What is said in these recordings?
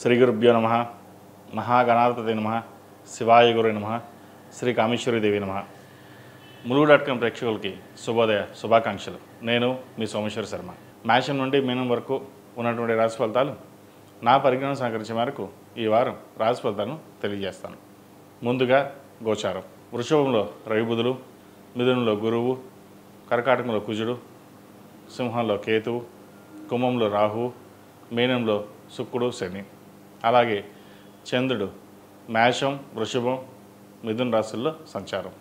శ్రీ గురుభ్యో నమః. మహాగణాధిపతయే నమః. శివాయ గురవే నమః. శ్రీ కామేశ్వరీదేవి నమః. ములుగు.com ప్రేక్షకులకి శుభోదయ శుభాకాంక్షలు. నేను మీ సోమేశ్వర శర్మ. మేషం నుండి మీనం వరకు ఉన్నటువంటి రాశి ఫలితాలు నా పరిజ్ఞానం సహకరించే మేరకు ఈ వారం రాశి ఫలితాలను తెలియజేస్తాను. ముందుగా గోచారం. వృషభంలో రవి బుధులు, మిథునంలో గురువు, కర్కాటకంలో కుజుడు, సింహంలో కేతువు, కుంభంలో రాహువు, మీనంలో శుక్రుడు శని. అలాగే చంద్రుడు మేషం, వృషభం, మిథున రాశుల్లో సంచారం.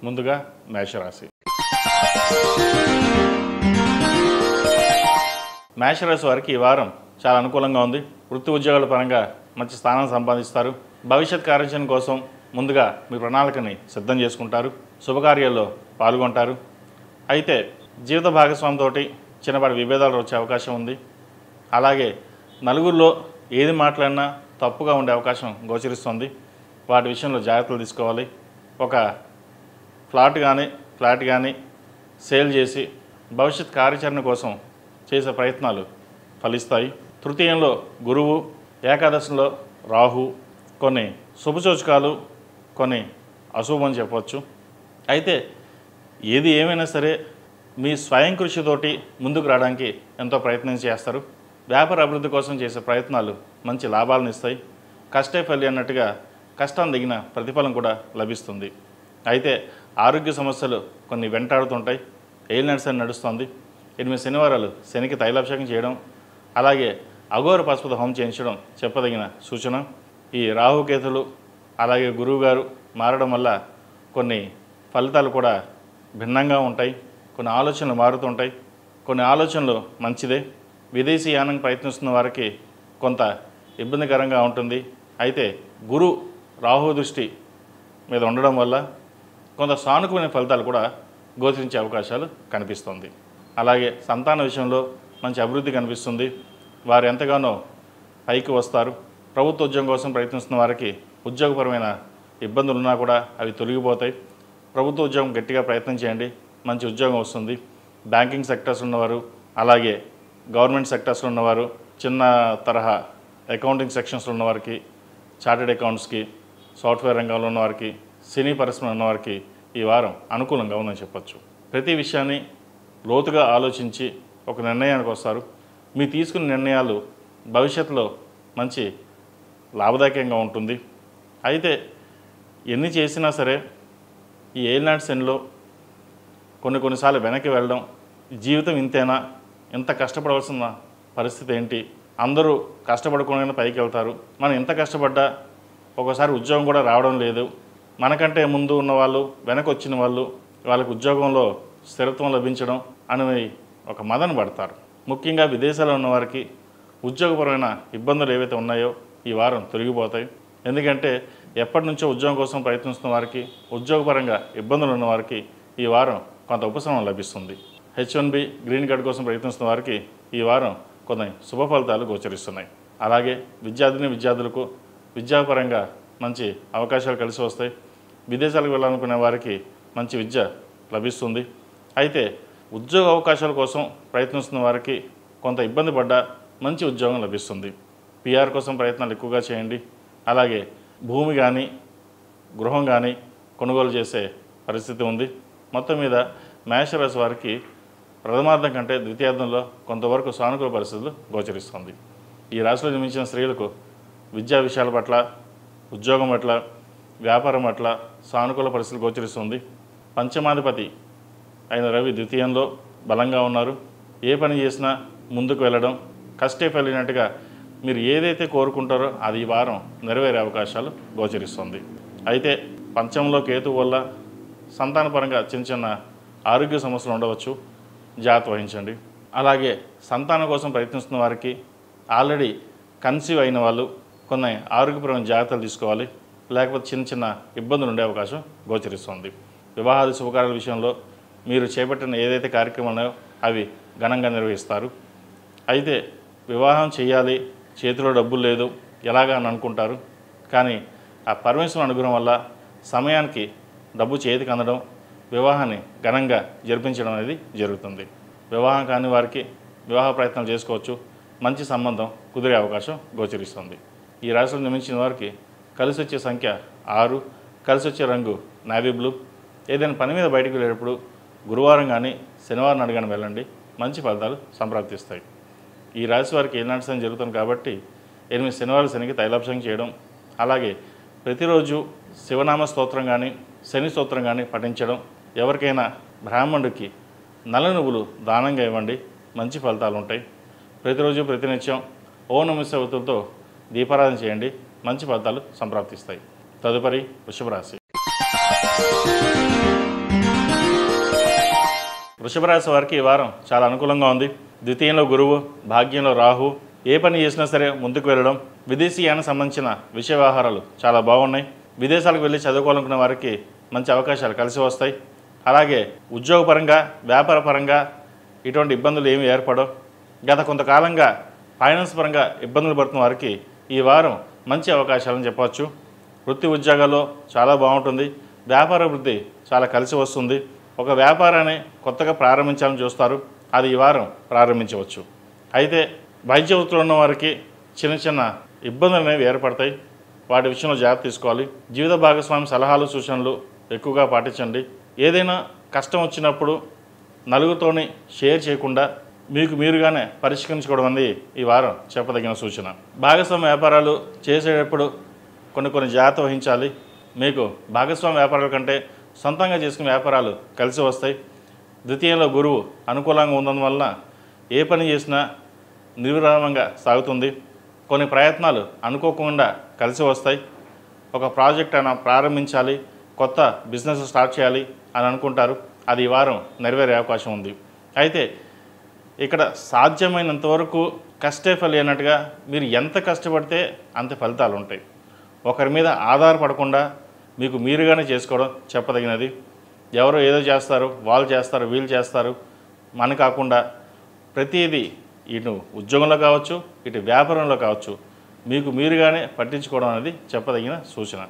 ముందుగా మేషరాశి. మేషరాశి వారికి ఈ వారం చాలా అనుకూలంగా ఉంది. వృత్తి ఉద్యోగాల పరంగా మంచి స్థానం సంపాదిస్తారు. భవిష్యత్ కార్యాచరణ కోసం ముందుగా మీ ప్రణాళికని సిద్ధం చేసుకుంటారు. శుభకార్యాల్లో పాల్గొంటారు. అయితే జీవిత భాగస్వామితో చిన్నపాటి విభేదాలు వచ్చే అవకాశం ఉంది. అలాగే నలుగురిలో ఏది మాట్లాడినా తప్పుగా ఉండే అవకాశం గోచరిస్తుంది. వాటి విషయంలో జాగ్రత్తలు తీసుకోవాలి. ఒక ఫ్లాట్ కానీ సేల్ చేసి భవిష్యత్ కార్యాచరణ కోసం చేసే ప్రయత్నాలు ఫలిస్తాయి. తృతీయంలో గురువు, ఏకాదశంలో రాహు. కొన్ని శుభసూచకాలు, కొన్ని అశుభం చెప్పవచ్చు. అయితే ఏది ఏమైనా సరే మీ స్వయం కృషితోటి ముందుకు రావడానికి ఎంతో ప్రయత్నం చేస్తారు. వ్యాపార అభివృద్ధి కోసం చేసే ప్రయత్నాలు మంచి లాభాలను ఇస్తాయి. కష్టే ఫలి అన్నట్టుగా కష్టం తగిన ప్రతిఫలం కూడా లభిస్తుంది. అయితే ఆరోగ్య సమస్యలు కొన్ని వెంటాడుతుంటాయి. ఏలినాటి శని నడుస్తుంది. 8 శనివారాలు శనికి తైలాభిషేకం చేయడం, అలాగే అఘోర పశుపత హోమం చేయించడం చెప్పదగిన సూచన. ఈ రాహుకేతులు అలాగే గురువు గారు మారడం వల్ల కొన్ని ఫలితాలు కూడా భిన్నంగా ఉంటాయి. కొన్ని ఆలోచనలు మారుతుంటాయి. కొన్ని ఆలోచనలు మంచిదే. విదేశీ యానం ప్రయత్నిస్తున్న వారికి కొంత ఇబ్బందికరంగా ఉంటుంది. అయితే గురు రాహు దృష్టి మీద ఉండడం వల్ల కొంత సానుకూల ఫలితాలు కూడా గోచరించే అవకాశాలు కనిపిస్తుంది. అలాగే సంతాన విషయంలో మంచి అభివృద్ధి కనిపిస్తుంది. వారు ఎంతగానో పైకి వస్తారు. ప్రభుత్వ ఉద్యోగం కోసం ప్రయత్నిస్తున్న వారికి ఉద్యోగపరమైన ఇబ్బందులు ఉన్నా కూడా అవి తొలగిపోతాయి. ప్రభుత్వ ఉద్యోగం గట్టిగా ప్రయత్నం చేయండి, మంచి ఉద్యోగం వస్తుంది. బ్యాంకింగ్ సెక్టర్స్ ఉన్నవారు, అలాగే గవర్నమెంట్ సెక్టర్స్లో ఉన్నవారు, చిన్న తరహా అకౌంటింగ్ సెక్షన్స్లో ఉన్నవారికి, చార్టెడ్ అకౌంట్స్కి, సాఫ్ట్వేర్ రంగంలో ఉన్నవారికి, సినీ పరిశ్రమ ఉన్నవారికి ఈ వారం అనుకూలంగా ఉందని చెప్పొచ్చు. ప్రతి విషయాన్ని లోతుగా ఆలోచించి ఒక నిర్ణయానికి వస్తారు. మీ తీసుకున్న నిర్ణయాలు భవిష్యత్తులో మంచి లాభదాయకంగా ఉంటుంది. అయితే ఎన్ని చేసినా సరే ఈ ఏలినాటి శనిలో కొన్నిసార్లు వెనక్కి వెళ్ళడం, జీవితం ఇంతేనా, ఇంత కష్టపడవలసిన పరిస్థితి ఏంటి, అందరూ కష్టపడకుండా పైకి వెళ్తారు, మనం ఎంత కష్టపడ్డా ఒకసారి ఉద్యోగం కూడా రావడం లేదు, మనకంటే ముందు ఉన్న వాళ్ళు, వెనక వచ్చిన వాళ్ళు, వాళ్ళకి ఉద్యోగంలో స్థిరత్వం లభించడం అనేవి ఒక మదన పడతారు. ముఖ్యంగా విదేశాల్లో ఉన్నవారికి ఉద్యోగపరమైన ఇబ్బందులు ఏవైతే ఉన్నాయో ఈ వారం తొలగిపోతాయి. ఎందుకంటే ఎప్పటి నుంచో ఉద్యోగం కోసం ప్రయత్నిస్తున్న వారికి, ఉద్యోగపరంగా ఇబ్బందులు ఉన్నవారికి ఈ వారం కొంత ఉపశమనం లభిస్తుంది. H1B గ్రీన్ కార్డ్ కోసం ప్రయత్నిస్తున్న వారికి ఈ వారం కొన్ని శుభ ఫలితాలు గోచరిస్తున్నాయి. అలాగే విద్యార్థులకు విద్యాపరంగా మంచి అవకాశాలు కలిసి వస్తాయి. విదేశాలకు వెళ్ళాలనుకునే వారికి మంచి విద్య లభిస్తుంది. అయితే ఉద్యోగ అవకాశాల కోసం ప్రయత్నిస్తున్న వారికి కొంత ఇబ్బంది పడ్డా మంచి ఉద్యోగం లభిస్తుంది. PR కోసం ప్రయత్నాలు ఎక్కువగా చేయండి. అలాగే భూమి కానీ గృహం కానీ కొనుగోలు చేసే పరిస్థితి ఉంది. మొత్తం మీద మేషరాశి వారికి ప్రథమార్థం కంటే ద్వితీయార్థంలో కొంతవరకు సానుకూల పరిస్థితులు గోచరిస్తుంది. ఈ రాశిలో జన్మించిన స్త్రీలకు విద్యా విషయాల పట్ల, ఉద్యోగం పట్ల, వ్యాపారం పట్ల సానుకూల పరిస్థితులు గోచరిస్తుంది. పంచమాధిపతి అయిన రవి ద్వితీయంలో బలంగా ఉన్నారు. ఏ పని చేసినా ముందుకు వెళ్ళడం, కష్టే ఫలినట్టుగా మీరు ఏదైతే కోరుకుంటారో అది ఈ వారం నెరవేరే అవకాశాలు గోచరిస్తుంది. అయితే పంచమంలో కేతు వల్ల సంతానపరంగా చిన్న ఆరోగ్య సమస్యలు ఉండవచ్చు, జాగ్రత్త వహించండి. అలాగే సంతానం కోసం ప్రయత్నిస్తున్న వారికి, ఆల్రెడీ కన్సీవ్ అయిన వాళ్ళు కొన్ని ఆరోగ్యపరమైన జాగ్రత్తలు తీసుకోవాలి, లేకపోతే చిన్న ఇబ్బందులు ఉండే అవకాశం గోచరిస్తుంది. వివాహాది శుభకార్యాల విషయంలో మీరు చేపట్టిన ఏదైతే కార్యక్రమాలు ఉన్నాయో అవి ఘనంగా నిర్వహిస్తారు. అయితే వివాహం చేయాలి, చేతిలో డబ్బులు లేదు ఎలాగా అని అనుకుంటారు. కానీ ఆ పరమేశ్వరుని అనుగ్రహం వల్ల సమయానికి డబ్బు చేతికి అందడం, వివాహాన్ని ఘనంగా జరిపించడం అనేది జరుగుతుంది. వివాహం కాని వారికి వివాహ ప్రయత్నాలు చేసుకోవచ్చు. మంచి సంబంధం కుదిరే అవకాశం గోచరిస్తుంది. ఈ రాశిలో జన్మించిన వారికి కలిసి వచ్చే సంఖ్య 6, కలిసి వచ్చే రంగు నేవీ బ్లూ. ఏదైనా పని మీద బయటకు వెళ్ళేటప్పుడు గురువారం కానీ శనివారం నాడు కానీ వెళ్ళండి, మంచి ఫలితాలు సంప్రాప్తిస్తాయి. ఈ రాశి వారికి ఏనాటి శని జరుగుతుంది కాబట్టి 8 శనివారాలు శనికి తైలాభిషేకం చేయడం, అలాగే ప్రతిరోజు శివనామ స్తోత్రం కానీ శని స్తోత్రం కానీ పఠించడం, ఎవరికైనా బ్రాహ్మణుడికి నల్ల నువ్వులు దానంగా ఇవ్వండి, మంచి ఫలితాలు ఉంటాయి. ప్రతిరోజు ప్రతినిత్యం ఓం నమః శివాయ ఒత్తులతో దీపారాధన చేయండి, మంచి ఫలితాలు సంప్రాప్తిస్తాయి. తదుపరి వృషభ రాశి. వృషభ రాశి వారికి ఈ వారం చాలా అనుకూలంగా ఉంది. ద్వితీయంలో గురువు, భాగ్యంలో రాహు. ఏ పని చేసినా సరే ముందుకు వెళ్ళడం, విదేశీయానికి సంబంధించిన విషయ వ్యవహారాలు చాలా బాగున్నాయి. విదేశాలకు వెళ్ళి చదువుకోవాలనుకున్న వారికి మంచి అవకాశాలు కలిసి వస్తాయి. అలాగే ఉద్యోగపరంగా వ్యాపారపరంగా ఇటువంటి ఇబ్బందులు ఏమీ ఏర్పడవు. గత కొంతకాలంగా ఫైనాన్స్ పరంగా ఇబ్బందులు పడుతున్న వారికి ఈ వారం మంచి అవకాశాలని చెప్పవచ్చు. వృత్తి ఉద్యోగాల్లో చాలా బాగుంటుంది. వ్యాపార వృద్ధి చాలా కలిసి వస్తుంది. ఒక వ్యాపారాన్ని కొత్తగా ప్రారంభించాలని చూస్తారు, అది ఈ వారం ప్రారంభించవచ్చు. అయితే వైద్య వృత్తిలో ఉన్న వారికి చిన్న చిన్న ఇబ్బందులు అనేవి ఏర్పడతాయి, వాటి విషయంలో జాగ్రత్త తీసుకోవాలి. జీవిత భాగస్వామి సలహాలు సూచనలు ఎక్కువగా పాటించండి. ఏదైనా కష్టం వచ్చినప్పుడు నలుగురితోని షేర్ చేయకుండా మీకు మీరుగానే పరిష్కరించుకోవడం అనేది ఈ వారం చెప్పదగిన సూచన. భాగస్వామి వ్యాపారాలు చేసేటప్పుడు కొన్ని జాగ్రత్త వహించాలి. మీకు భాగస్వామి వ్యాపారాల కంటే సొంతంగా చేసుకునే వ్యాపారాలు కలిసి వస్తాయి. ద్వితీయంలో గురువు అనుకూలంగా ఉన్నందువల్ల ఏ పని చేసినా నిర్విరామంగా సాగుతుంది. కొన్ని ప్రయత్నాలు అనుకోకుండా కలిసి వస్తాయి. ఒక ప్రాజెక్ట్ అయినా ప్రారంభించాలి, కొత్త బిజినెస్ స్టార్ట్ చేయాలి అని అనుకుంటారు, అది ఈ వారం నెరవేరే అవకాశం ఉంది. అయితే ఇక్కడ సాధ్యమైనంత వరకు కష్టే ఫలి అన్నట్టుగా మీరు ఎంత కష్టపడితే అంత ఫలితాలు ఉంటాయి. ఒకరి మీద ఆధారపడకుండా మీకు మీరుగానే చేసుకోవడం చెప్పదగినది. ఎవరో ఏదో చేస్తారు, వాళ్ళు చేస్తారు, వీళ్ళు చేస్తారు మన కాకుండా ప్రతిదీ ఇటు ఉద్యోగంలో కావచ్చు, ఇటు వ్యాపారంలో కావచ్చు, మీకు మీరుగానే పట్టించుకోవడం అనేది చెప్పదగిన సూచన.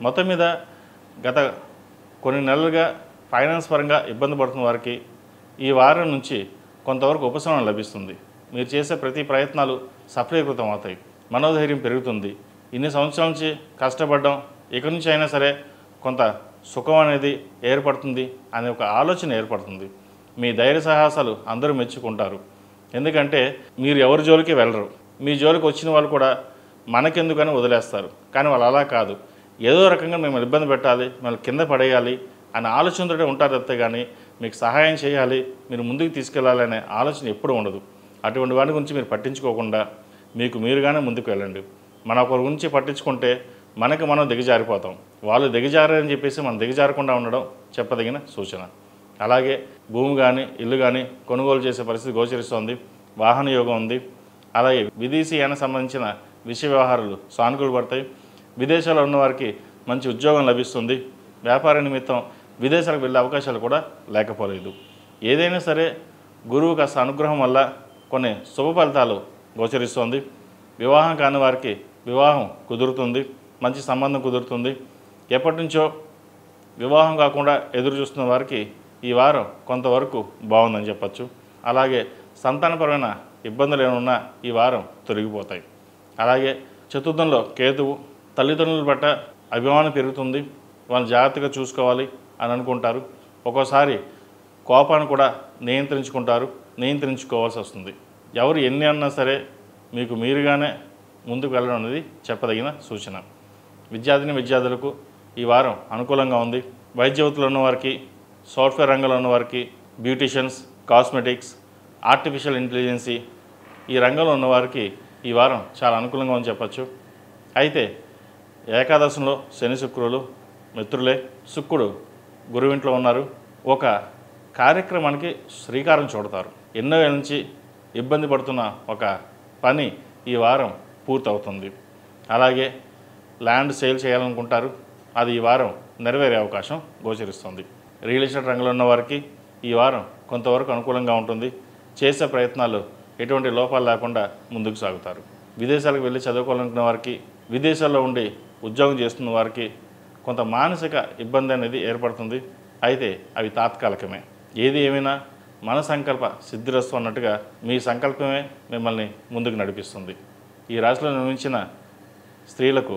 మొత్తం మీద గత కొన్ని నెలలుగా ఫైనాన్స్ పరంగా ఇబ్బంది పడుతున్న వారికి ఈ వారం నుంచి కొంతవరకు ఉపశమనం లభిస్తుంది. మీరు చేసే ప్రతి ప్రయత్నాలు సఫలీకృతం అవుతాయి, మనోధైర్యం పెరుగుతుంది. ఇన్ని సంవత్సరాల నుంచి కష్టపడడం, ఇక్కడి నుంచి అయినా సరే కొంత సుఖం అనేది ఏర్పడుతుంది అనే ఒక ఆలోచన ఏర్పడుతుంది. మీ ధైర్య సాహసాలు అందరూ మెచ్చుకుంటారు. ఎందుకంటే మీరు ఎవరి జోలికి వెళ్ళరు. మీ జోలికి వచ్చిన వాళ్ళు కూడా మనకెందుకని వదిలేస్తారు. కానీ వాళ్ళు అలా కాదు, ఏదో రకంగా మిమ్మల్ని ఇబ్బంది పెట్టాలి, మిమ్మల్ని కింద పడేయాలి అనే ఆలోచనతో ఉంటారు తప్పితే కానీ మీకు సహాయం చేయాలి, మీరు ముందుకు తీసుకెళ్ళాలి అనే ఆలోచన ఎప్పుడూ ఉండదు. అటువంటి వాటి గురించి మీరు పట్టించుకోకుండా మీకు మీరుగానే ముందుకు వెళ్ళండి. మన ఒకరి గురించి పట్టించుకుంటే మనకి మనం దిగజారిపోతాం. వాళ్ళు దిగజారని చెప్పేసి మనం దిగజారకుండా ఉండడం చెప్పదగిన సూచన. అలాగే భూమి కానీ ఇల్లు కానీ కొనుగోలు చేసే పరిస్థితి గోచరిస్తోంది. వాహన యోగం ఉంది. అలాగే విదేశీయానికి సంబంధించిన విషయ వ్యవహారాలు సానుకూలు పడతాయి. విదేశాల్లో ఉన్నవారికి మంచి ఉద్యోగం లభిస్తుంది. వ్యాపార నిమిత్తం విదేశాలకు వెళ్ళే అవకాశాలు కూడా లేకపోలేదు. ఏదైనా సరే గురువు కాస్త అనుగ్రహం వల్ల కొన్ని శుభ ఫలితాలు గోచరిస్తోంది. వివాహం కాని వారికి వివాహం కుదురుతుంది, మంచి సంబంధం కుదురుతుంది. ఎప్పటి నుంచో వివాహం కాకుండా ఎదురు చూస్తున్న వారికి ఈ వారం కొంతవరకు బాగుందని చెప్పచ్చు. అలాగే సంతానపరమైన ఇబ్బందులు ఏమైనా ఈ వారం తొలగిపోతాయి. అలాగే చతుర్థంలో కేతువు, తల్లిదండ్రుల పట్ల అభిమానం పెరుగుతుంది, వాళ్ళు జాగ్రత్తగా చూసుకోవాలి అని అనుకుంటారు. ఒక్కోసారి కోపాన్ని కూడా నియంత్రించుకోవాల్సి వస్తుంది. ఎవరు ఎన్ని అన్నా సరే మీకు మీరుగానే ముందుకు వెళ్ళడం అనేది చెప్పదగిన సూచన. విద్యార్థులకు ఈ వారం అనుకూలంగా ఉంది. వైద్య వృత్తిలో ఉన్నవారికి, సాఫ్ట్వేర్ రంగంలో ఉన్నవారికి, బ్యూటిషియన్స్, కాస్మెటిక్స్, ఆర్టిఫిషియల్ ఇంటెలిజెన్సీ ఈ రంగంలో ఉన్నవారికి ఈ వారం చాలా అనుకూలంగా ఉందని చెప్పచ్చు. అయితే ఏకాదశంలో శని శుక్రులు మిత్రులే. శుక్రుడు గురువింట్లో ఉన్నారు. ఒక కార్యక్రమానికి శ్రీకారం చుడతారు. ఎన్నో ఏళ్ళ నుంచి ఇబ్బంది పడుతున్న ఒక పని ఈ వారం పూర్తవుతుంది. అలాగే ల్యాండ్ సేల్ చేయాలనుకుంటారు, అది ఈ వారం నెరవేరే అవకాశం గోచరిస్తుంది. రియల్ ఎస్టేట్ రంగంలో ఉన్న వారికి ఈ వారం కొంతవరకు అనుకూలంగా ఉంటుంది. చేసే ప్రయత్నాలు ఎటువంటి లోపాలు లేకుండా ముందుకు సాగుతారు. విదేశాలకు వెళ్ళి చదువుకోవాలనుకున్న వారికి, విదేశాల్లో ఉండి ఉద్యోగం చేస్తున్న వారికి కొంత మానసిక ఇబ్బంది అనేది ఏర్పడుతుంది. అయితే అవి తాత్కాలికమే. ఏది ఏమైనా మన సంకల్ప సిద్ధిరస్తు అన్నట్టుగా మీ సంకల్పమే మిమ్మల్ని ముందుకు నడిపిస్తుంది. ఈ రాశిలో నిర్మించిన స్త్రీలకు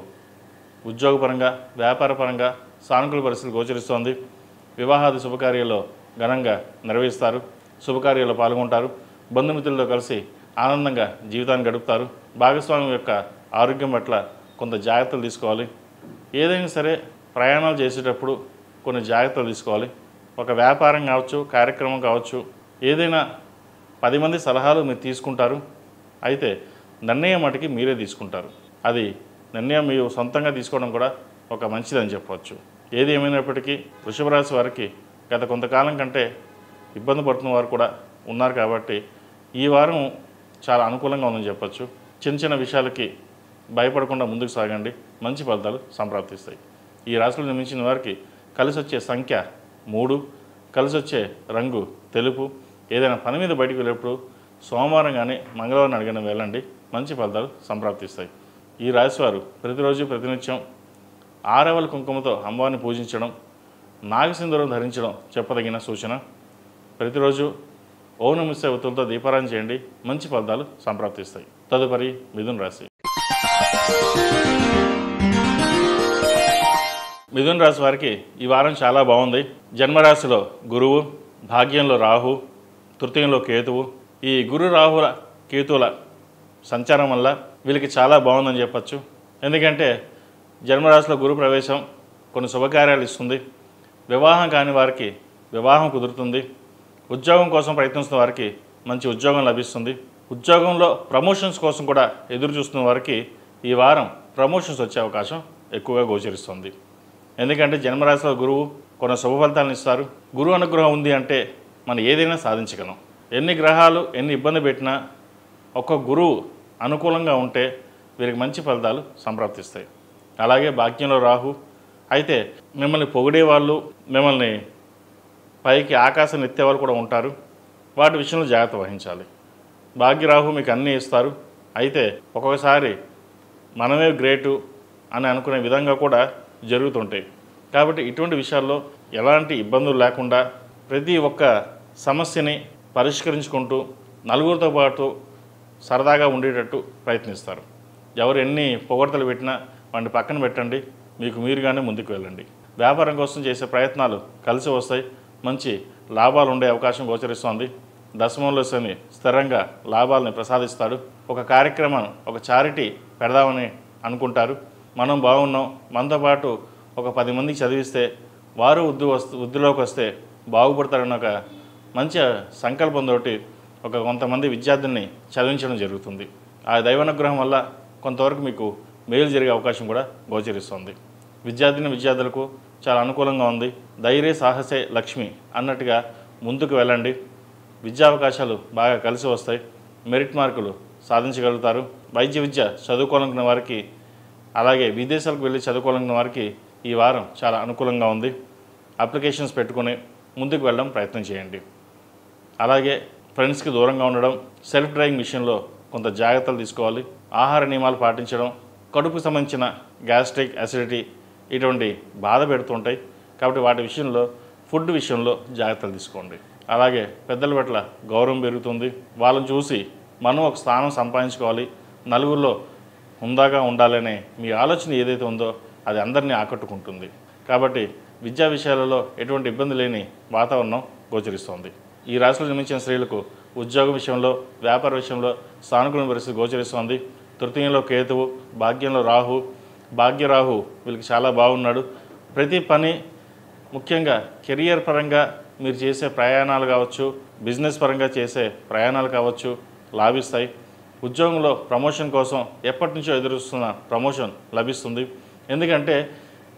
ఉద్యోగపరంగా వ్యాపారపరంగా సానుకూల పరిస్థితులు గోచరిస్తోంది. వివాహాది శుభకార్యాల్లో ఘనంగా నిర్వహిస్తారు, శుభకార్యాల్లో పాల్గొంటారు, బంధుమిత్రులతో కలిసి ఆనందంగా జీవితాన్ని గడుపుతారు. భాగస్వామి యొక్క ఆరోగ్యం పట్ల కొంత జాగ్రత్తలు తీసుకోవాలి. ఏదైనా సరే ప్రయాణాలు చేసేటప్పుడు కొన్ని జాగ్రత్తలు తీసుకోవాలి. ఒక వ్యాపారం కావచ్చు, కార్యక్రమం కావచ్చు, ఏదైనా 10 మంది సలహాలు మీరు తీసుకుంటారు, అయితే నిర్ణయం మటుకి మీరే తీసుకుంటారు. అది నిర్ణయం మీరు సొంతంగా తీసుకోవడం కూడా ఒక మంచిదని చెప్పవచ్చు. ఏది ఏమైనప్పటికీ వృషభ రాశి వారికి గత కొంతకాలం కంటే ఇబ్బంది పడుతున్న వారు కూడా ఉన్నారు కాబట్టి ఈ వారం చాలా అనుకూలంగా ఉందని చెప్పచ్చు. చిన్న చిన్న విషయాలకి భయపడకుండా ముందుకు సాగండి, మంచి ఫలితాలు సంప్రాప్తిస్తాయి. ఈ రాశిలో జన్మించిన వారికి కలిసి వచ్చే సంఖ్య 3, కలిసి వచ్చే రంగు తెలుపు. ఏదైనా పని మీద బయటికి వెళ్ళేప్పుడు సోమవారం కానీ మంగళవారం అడిగిన వెళ్ళండి, మంచి ఫలితాలు సంప్రాప్తిస్తాయి. ఈ రాశివారు ప్రతిరోజు ప్రతినిత్యం 6 కుంకుమతో అమ్మవారిని పూజించడం, నాగసింధూరం ధరించడం చెప్పదగిన సూచన. ప్రతిరోజు ఓం నమః శివాయ ఒత్తులతో దీపారాధన చేయండి, మంచి ఫలితాలు సంప్రాప్తిస్తాయి. తదుపరి మిథున రాశి. మిథున రాశి వారికి ఈ వారం చాలా బాగుంది. జన్మరాశిలో గురువు, భాగ్యంలో రాహు, తృతీయంలో కేతువు. ఈ గురు రాహుల కేతువుల సంచారం వల్ల వీళ్ళకి చాలా బాగుందని చెప్పచ్చు. ఎందుకంటే జన్మరాశిలో గురు ప్రవేశం కొన్ని శుభకార్యాలు ఇస్తుంది. వివాహం కాని వారికి వివాహం కుదురుతుంది. ఉద్యోగం కోసం ప్రయత్నిస్తున్న వారికి మంచి ఉద్యోగం లభిస్తుంది. ఉద్యోగంలో ప్రమోషన్స్ కోసం కూడా ఎదురు చూస్తున్న వారికి ఈ వారం ప్రమోషన్స్ వచ్చే అవకాశం ఎక్కువగా గోచరిస్తుంది. ఎందుకంటే జన్మరాశిలో గురువు కొన్ని శుభ ఫలితాలను ఇస్తారు. గురువు అనుగ్రహం ఉంది అంటే మనం ఏదైనా సాధించగలం. ఎన్ని గ్రహాలు ఎన్ని ఇబ్బంది పెట్టినా ఒక్క గురువు అనుకూలంగా ఉంటే వీరికి మంచి ఫలితాలు సంప్రాప్తిస్తాయి. అలాగే భాగ్యంలో రాహు. అయితే మిమ్మల్ని పొగిడేవాళ్ళు, మిమ్మల్ని పైకి ఆకాశం ఎత్తేవాళ్ళు కూడా ఉంటారు. వాటి విషయంలో జాగ్రత్త వహించాలి. భాగ్యరాహు మీకు అన్నీ ఇస్తారు. అయితే ఒక్కొక్కసారి మనమే గ్రేటు అని అనుకునే విధంగా కూడా జరుగుతుంటాయి. కాబట్టి ఇటువంటి విషయాల్లో ఎలాంటి ఇబ్బందులు లేకుండా ప్రతి ఒక్క సమస్యని పరిష్కరించుకుంటూ నలుగురితో పాటు సరదాగా ఉండేటట్టు ప్రయత్నిస్తారు. ఎవరు ఎన్ని పొగడ్తలు పెట్టినా వాటిని పక్కన పెట్టండి, మీకు మీరుగానే ముందుకు వెళ్ళండి. వ్యాపారం కోసం చేసే ప్రయత్నాలు కలిసి వస్తాయి, మంచి లాభాలు ఉండే అవకాశం గోచరిస్తోంది. దశమంలో శని స్థిరంగా లాభాలని ప్రసాదిస్తాడు. ఒక కార్యక్రమం, ఒక చారిటీ పెడదామని అనుకుంటారు. మనం బాగున్నాం, మనతో పాటు ఒక 10 మందికి చదివిస్తే వారు వృద్ధిలోకి వస్తే బాగుపడతారన్న ఒక మంచి సంకల్పంతో కొంతమంది విద్యార్థుల్ని చదివించడం జరుగుతుంది. ఆ దైవానుగ్రహం వల్ల కొంతవరకు మీకు మేలు జరిగే అవకాశం కూడా గోచరిస్తుంది. విద్యార్థులకు చాలా అనుకూలంగా ఉంది. ధైర్య సాహసే లక్ష్మి అన్నట్టుగా ముందుకు వెళ్ళండి. విద్యా అవకాశాలు బాగా కలిసి వస్తాయి. మెరిట్ మార్కులు సాధించగలుగుతారు. వైద్య విద్య చదువుకోవాలనుకున్న వారికి, అలాగే విదేశాలకు వెళ్ళి చదువుకోవాలనుకున్న వారికి ఈ వారం చాలా అనుకూలంగా ఉంది. అప్లికేషన్స్ పెట్టుకుని ముందుకు వెళ్ళడం ప్రయత్నం చేయండి. అలాగే ఫ్రెండ్స్కి దూరంగా ఉండడం, సెల్ఫ్ డ్రైవింగ్ విషయంలో కొంత జాగ్రత్తలు తీసుకోవాలి. ఆహార నియమాలు పాటించడం, కడుపుకు సంబంధించిన గ్యాస్ట్రిక్, అసిడిటీ ఇటువంటి బాధ పెడుతుంటాయి. కాబట్టి వాటి విషయంలో, ఫుడ్ విషయంలో జాగ్రత్తలు తీసుకోండి. అలాగే పెద్దల పట్ల గౌరవం పెరుగుతుంది. వాళ్ళని చూసి మనం ఒక స్థానం సంపాదించుకోవాలి, నలుగురిలో హుందాగా ఉండాలనే మీ ఆలోచన ఏదైతే ఉందో అది అందరినీ ఆకట్టుకుంటుంది. కాబట్టి విద్యా విషయాలలో ఎటువంటి ఇబ్బంది లేని వాతావరణం గోచరిస్తోంది. ఈ రాశిలో జన్మించిన స్త్రీలకు ఉద్యోగ విషయంలో, వ్యాపార విషయంలో సానుకూల పరిస్థితి గోచరిస్తోంది. తృతీయంలో కేతువు, భాగ్యంలో రాహు. భాగ్యరాహు వీళ్ళకి చాలా బాగున్నాడు. ప్రతి పని, ముఖ్యంగా కెరియర్ పరంగా మీరు చేసే ప్రయాణాలు కావచ్చు, బిజినెస్ పరంగా చేసే ప్రయాణాలు కావచ్చు, లాభిస్తాయి. ఉద్యోగంలో ప్రమోషన్ కోసం ఎప్పటి నుంచో ఎదురుస్తున్న ప్రమోషన్ లభిస్తుంది. ఎందుకంటే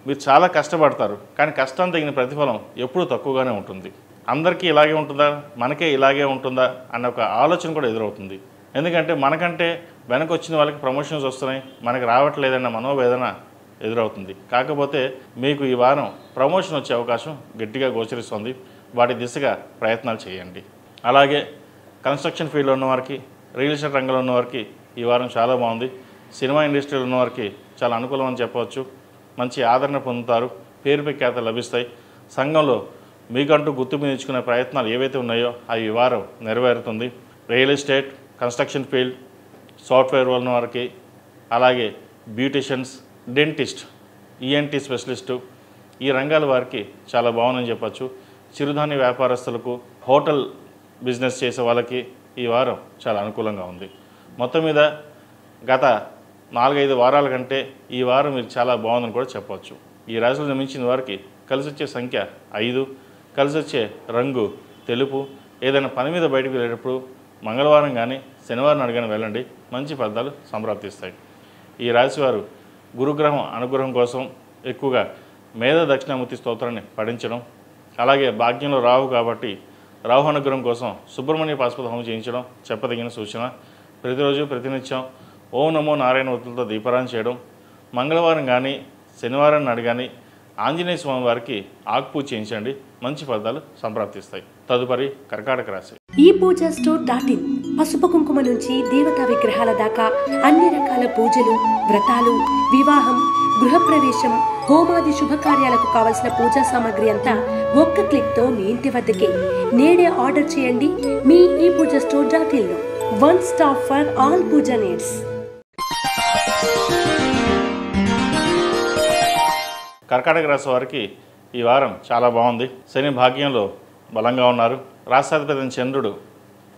మీరు చాలా కష్టపడతారు, కానీ కష్టం తగిన ప్రతిఫలం ఎప్పుడూ తక్కువగానే ఉంటుంది. అందరికీ ఇలాగే ఉంటుందా, మనకే ఇలాగే ఉంటుందా అన్న ఒక ఆలోచన కూడా ఎదురవుతుంది. ఎందుకంటే మనకంటే వెనక వచ్చిన వాళ్ళకి ప్రమోషన్స్ వస్తున్నాయి, మనకు రావట్లేదన్న మనోవేదన ఎదురవుతుంది. కాకపోతే మీకు ఈ వారం ప్రమోషన్ వచ్చే అవకాశం గట్టిగా గోచరిస్తుంది. వాటి దిశగా ప్రయత్నాలు చేయండి. అలాగే కన్స్ట్రక్షన్ ఫీల్డ్లో ఉన్నవారికి, రియల్ ఎస్టేట్ రంగంలో ఉన్నవారికి ఈ వారం చాలా బాగుంది. సినిమా ఇండస్ట్రీలో ఉన్నవారికి చాలా అనుకూలం అని చెప్పవచ్చు. మంచి ఆదరణ పొందుతారు, పేరు ప్రఖ్యాతలు లభిస్తాయి. సంఘంలో మీకంటూ గుర్తింపు తెచ్చుకునే ప్రయత్నాలు ఏవైతే ఉన్నాయో అవి ఈ వారం నెరవేరుతుంది. Real estate, construction field, software ఉన్న వారికి, అలాగే బ్యూటిషియన్స్, డెంటిస్ట్, ఈఎన్టీ స్పెషలిస్టు ఈ రంగాల వారికి చాలా బాగుందని చెప్పచ్చు. చిరుధాన్య వ్యాపారస్తులకు, హోటల్ బిజినెస్ చేసే వాళ్ళకి ఈ వారం చాలా అనుకూలంగా ఉంది. మొత్తం మీద గత 4-5 వారాల కంటే ఈ వారం మీరు చాలా బాగుందని కూడా చెప్పవచ్చు. ఈ రాశిలో జన్మించిన వారికి కలిసి వచ్చే సంఖ్య 5, కలిసి వచ్చే రంగు తెలుపు. ఏదైనా పని మీద బయటకు వెళ్ళేటప్పుడు మంగళవారం కానీ శనివారం నాడు కానీ వెళ్ళండి, మంచి ఫలితాలు సంప్రాప్తిస్తాయి. ఈ రాశివారు గురుగ్రహం అనుగ్రహం కోసం ఎక్కువగా మేధ దక్షిణామూర్తి స్తోత్రాన్ని పఠించడం, అలాగే భాగ్యంలో రాహు కాబట్టి రాహు అనుగ్రహం కోసం సుబ్రహ్మణ్య పాశుపత హోమం చేయించడం చెప్పదగిన సూచన. ప్రతిరోజు ప్రతినిత్యం ఓం నమో నారాయణ ఒత్తులతో దీపారాధన చేయడం, మంగళవారం కానీ శనివారం నాడు కానీ ఆంజనేయ స్వామి వారికి ఆకుపూజ చేయించండి, మంచి ఫలితాలు సంప్రాప్తిస్తాయి. తదుపరి కర్కాటక రాశి. ఈ పూజ స్టోర్.in పసుపు కుంకుమ నుంచి దేవతా విగ్రహాల దాకా అన్ని రకాల పూజలు, వ్రతాలు, వివాహం, గృహప్రవేశం, హోమాది శుభకార్యాలకు కావలసిన పూజా సామాగ్రి అంతా ఒక్క క్లిక్ తో మీ ఇంటి వద్దకే. నేడే ఆర్డర్ చేయండి మీ ఈ పూజ స్టోర్.in లో. One stop for all pooja needs. కర్కాటక రాశి వారికి ఈ వారం చాలా బాగుంది. శని భాగ్యంలో బలంగా ఉన్నారు. రాష్ట్రాధిపతి చంద్రుడు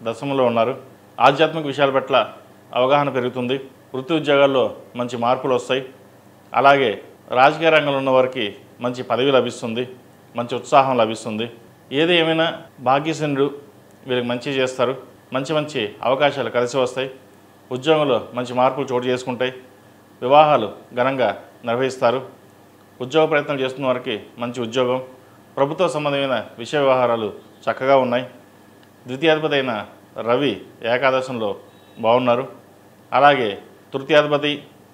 దశమంలో ఉన్నారు. ఆధ్యాత్మిక విషయాల పట్ల అవగాహన పెరుగుతుంది. వృత్తి ఉద్యోగాల్లో మంచి మార్పులు వస్తాయి. అలాగే రాజకీయ రంగంలో ఉన్న వారికి మంచి పదవి లభిస్తుంది, మంచి ఉత్సాహం లభిస్తుంది. ఏది ఏమైనా భాగ్యశనుడు వీరికి మంచి చేస్తారు. మంచి మంచి అవకాశాలు కలిసి వస్తాయి. ఉద్యోగంలో మంచి మార్పులు చోటు చేసుకుంటాయి. వివాహాలు ఘనంగా నిర్వహిస్తారు. ఉద్యోగ ప్రయత్నం చేస్తున్న వారికి మంచి ఉద్యోగం, ప్రభుత్వ సంబంధమైన విషయ వ్యవహారాలు చక్కగా ఉన్నాయి. ద్వితీయాధిపతి అయిన రవి ఏకాదశంలో బాగున్నారు. అలాగే తృతీయాధిపతి,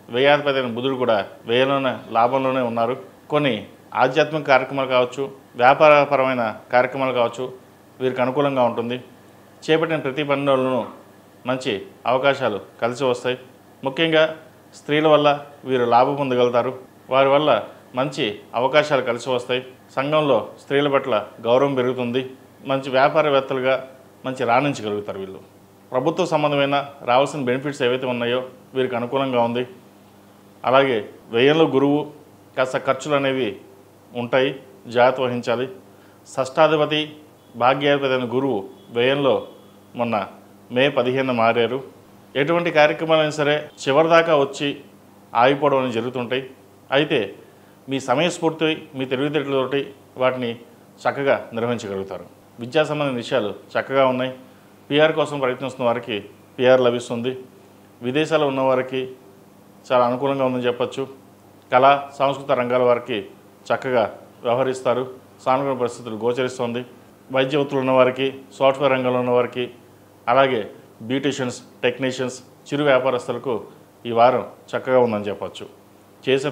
వ్యయాధిపతి అయిన బుధుడు కూడా వ్యయంలోనే లాభంలోనే ఉన్నారు. కొన్ని ఆధ్యాత్మిక కార్యక్రమాలు కావచ్చు, వ్యాపారపరమైన కార్యక్రమాలు కావచ్చు, వీరికి అనుకూలంగా ఉంటుంది. చేపట్టిన ప్రతి పనులను మంచి అవకాశాలు కలిసి వస్తాయి. ముఖ్యంగా స్త్రీల వల్ల వీరు లాభం పొందగలుగుతారు. వారి వల్ల మంచి అవకాశాలు కలిసి వస్తాయి. సంఘంలో స్త్రీల పట్ల గౌరవం పెరుగుతుంది. మంచి వ్యాపారవేత్తలుగా మంచి రాణించగలుగుతారు వీళ్ళు. ప్రభుత్వ సంబంధమైన రావాల్సిన బెనిఫిట్స్ ఏవైతే ఉన్నాయో వీరికి అనుకూలంగా ఉంది. అలాగే వ్యయంలో గురువు, కాస్త ఖర్చులు అనేవి ఉంటాయి, జాగ్రత్త వహించాలి. షష్టాధిపతి భాగ్యాధిపతి అయిన గురువు వ్యయంలో మొన్న మే 15 మారారు. ఎటువంటి కార్యక్రమాలైనా సరే చివరిదాకా వచ్చి ఆగిపోవడం అనేది జరుగుతుంటాయి. అయితే మీ సమయస్ఫూర్తి, మీ తెలివితేటలతోటి వాటిని చక్కగా నిర్వహించగలుగుతారు. విద్యా సంబంధించిన విషయాలు చక్కగా ఉన్నాయి. పిఆర్ కోసం ప్రయత్నిస్తున్న వారికి పిఆర్ లభిస్తుంది. విదేశాల్లో ఉన్నవారికి చాలా అనుకూలంగా ఉందని చెప్పచ్చు. కళా సాంస్కృతిక రంగాల వారికి చక్కగా వ్యవహరిస్తారు. సానుకూల పరిస్థితులు గోచరిస్తుంది. వైద్య వృత్తులు ఉన్నవారికి, సాఫ్ట్వేర్ రంగంలో ఉన్నవారికి, అలాగే బ్యూటిషియన్స్, టెక్నీషియన్స్, చిరు వ్యాపారస్తులకు ఈ వారం చక్కగా ఉందని చెప్పచ్చు. చేసే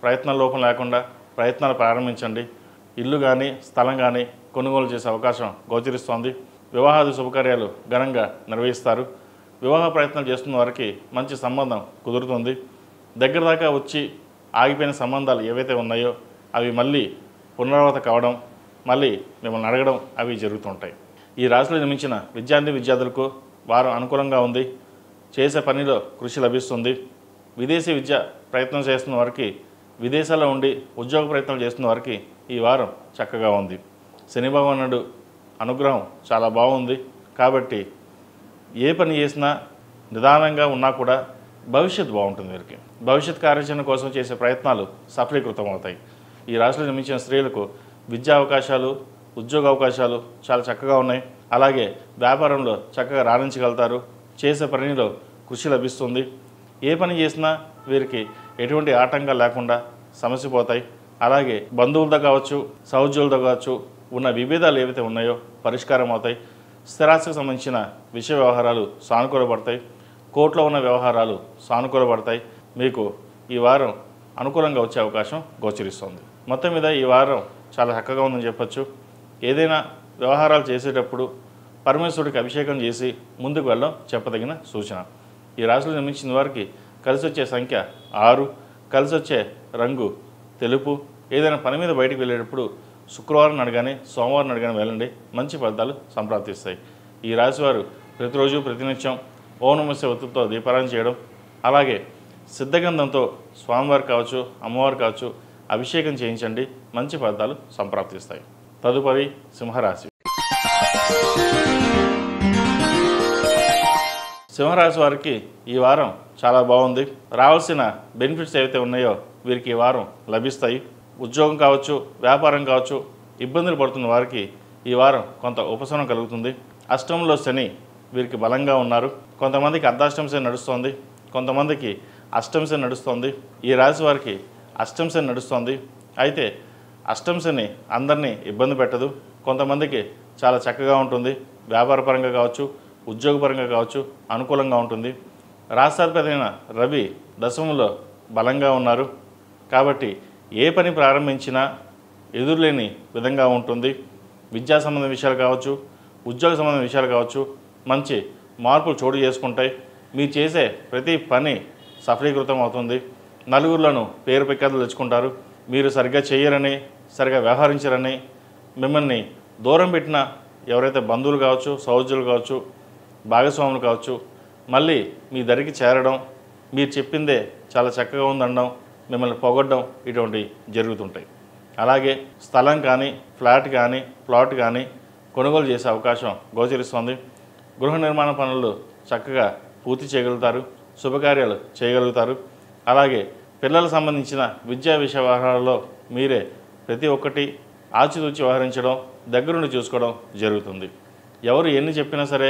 ప్రయత్నాల లోపం లేకుండా ప్రయత్నాలు ప్రారంభించండి. ఇల్లు కానీ స్థలం కానీ కొనుగోలు చేసే అవకాశం గోచరిస్తోంది. వివాహాది శుభకార్యాలు ఘనంగా నిర్వహిస్తారు. వివాహ ప్రయత్నాలు చేస్తున్న వారికి మంచి సంబంధం కుదురుతుంది. దగ్గర దాకా వచ్చి ఆగిపోయిన సంబంధాలు ఏవైతే ఉన్నాయో అవి మళ్ళీ పునరావృతం కావడం, మళ్ళీ మిమ్మల్ని అడగడం అవి జరుగుతుంటాయి. ఈ రాశిలో జన్మించిన విద్యార్థులకు వారం అనుకూలంగా ఉంది. చేసే పనిలో కృషి లభిస్తుంది. విదేశీ విద్య ప్రయత్నం చేస్తున్న వారికి, విదేశాల్లో ఉండి ఉద్యోగ ప్రయత్నాలు చేస్తున్న వారికి ఈ వారం చక్కగా ఉంది. శని భగవానుడు అనుగ్రహం చాలా బాగుంది కాబట్టి ఏ పని చేసినా నిదానంగా ఉన్నా కూడా భవిష్యత్తు బాగుంటుంది. వీరికి భవిష్యత్ కార్యాచరణ కోసం చేసే ప్రయత్నాలు సఫలీకృతం అవుతాయి. ఈ రాశిలో జన్మించిన స్త్రీలకు విద్యా అవకాశాలు, ఉద్యోగ అవకాశాలు చాలా చక్కగా ఉన్నాయి. అలాగే వ్యాపారంలో చక్కగా రాణించగలుగుతారు. చేసే పనిలో కృషి లభిస్తుంది. ఏ పని చేసినా వీరికి ఎటువంటి ఆటంకాలు లేకుండా సమస్యపోతాయి. అలాగే బంధువులతో కావచ్చు, సహోద్యోగులతో కావచ్చు ఉన్న విభేదాలు ఏవైతే ఉన్నాయో పరిష్కారం అవుతాయి. స్థిరాస్తికి సంబంధించిన విషయ వ్యవహారాలు సానుకూలపడతాయి. కోర్టులో ఉన్న వ్యవహారాలు సానుకూలపడతాయి. మీకు ఈ వారం అనుకూలంగా వచ్చే అవకాశం గోచరిస్తుంది. మొత్తం మీద ఈ వారం చాలా చక్కగా ఉందని చెప్పచ్చు. ఏదైనా వ్యవహారాలు చేసేటప్పుడు పరమేశ్వరుడికి అభిషేకం చేసి ముందుకు వెళ్ళడం చెప్పదగిన సూచన. ఈ రాశిలో జన్మించిన వారికి కలిసి వచ్చే సంఖ్య 6, కలిసి వచ్చే రంగు తెలుపు. ఏదైనా పని మీద బయటకు వెళ్ళేటప్పుడు శుక్రవారం నాడు కానీ సోమవారం నాడు కానీ వెళ్ళండి, మంచి ఫలితాలు సంప్రాప్తిస్తాయి. ఈ రాశివారు ప్రతిరోజు ప్రతినిత్యం ఓం నమః శివాయ ఒత్తులతో దీపారాధన చేయడం, అలాగే సిద్ధగంధంతో స్వామివారు కావచ్చు, అమ్మవారు కావచ్చు అభిషేకం చేయించండి, మంచి ఫలితాలు సంప్రాప్తిస్తాయి. తదుపరి సింహరాశి. సింహరాశి వారికి ఈ వారం చాలా బాగుంది. రావాల్సిన బెనిఫిట్స్ ఏవైతే ఉన్నాయో వీరికి ఈ వారం లభిస్తాయి. ఉద్యోగం కావచ్చు, వ్యాపారం కావచ్చు, ఇబ్బందులు పడుతున్న వారికి ఈ వారం కొంత ఉపశమనం కలుగుతుంది. అష్టంలో శని వీరికి బలంగా ఉన్నారు. కొంతమందికి అర్ధాష్టమ శని నడుస్తోంది, కొంతమందికి అష్టమ శని నడుస్తోంది. ఈ రాశి వారికి అష్టమ శని నడుస్తోంది. అయితే అష్టమ శని అందరినీ ఇబ్బంది పెట్టదు. కొంతమందికి చాలా చక్కగా ఉంటుంది. వ్యాపారపరంగా కావచ్చు, ఉద్యోగపరంగా కావచ్చు అనుకూలంగా ఉంటుంది. రాష్ట్రాధిపతి రవి దశమంలో బలంగా ఉన్నారు కాబట్టి ఏ పని ప్రారంభించినా ఎదురులేని విధంగా ఉంటుంది. విద్యా సంబంధ విషయాలు కావచ్చు, ఉద్యోగ సంబంధ విషయాలు కావచ్చు మంచి మార్పులు చోటు చేసుకుంటాయి. మీరు చేసే ప్రతి పని సఫలీకృతం అవుతుంది. నలుగురిలోనూ పేరు ప్రఖ్యాతులు తెచ్చుకుంటారు. మీరు సరిగ్గా చేయరని, సరిగ్గా వ్యవహరించరని మిమ్మల్ని దూరం పెట్టిన ఎవరైతే బంధువులు కావచ్చు, సహోద్యోగులు కావచ్చు, భాగస్వాములు కావచ్చు మళ్ళీ మీ దరికి చేరడం, మీరు చెప్పిందే చాలా చక్కగా ఉందనడం, మిమ్మల్ని పొగడ్డం ఇటువంటివి జరుగుతుంటాయి. అలాగే స్థలం కానీ, ఫ్లాట్ కానీ, ప్లాట్ కానీ కొనుగోలు చేసే అవకాశం గోచరిస్తోంది. గృహ నిర్మాణ పనులు చక్కగా పూర్తి చేయగలుగుతారు, శుభకార్యాలు చేయగలుగుతారు. అలాగే పిల్లలకు సంబంధించిన విద్యా విషయ వ్యవహారాల్లో మీరే ప్రతి ఒక్కటి ఆచితూచి వ్యవహరించడం, దగ్గరుండి చూసుకోవడం జరుగుతుంది. ఎవరు ఎన్ని చెప్పినా సరే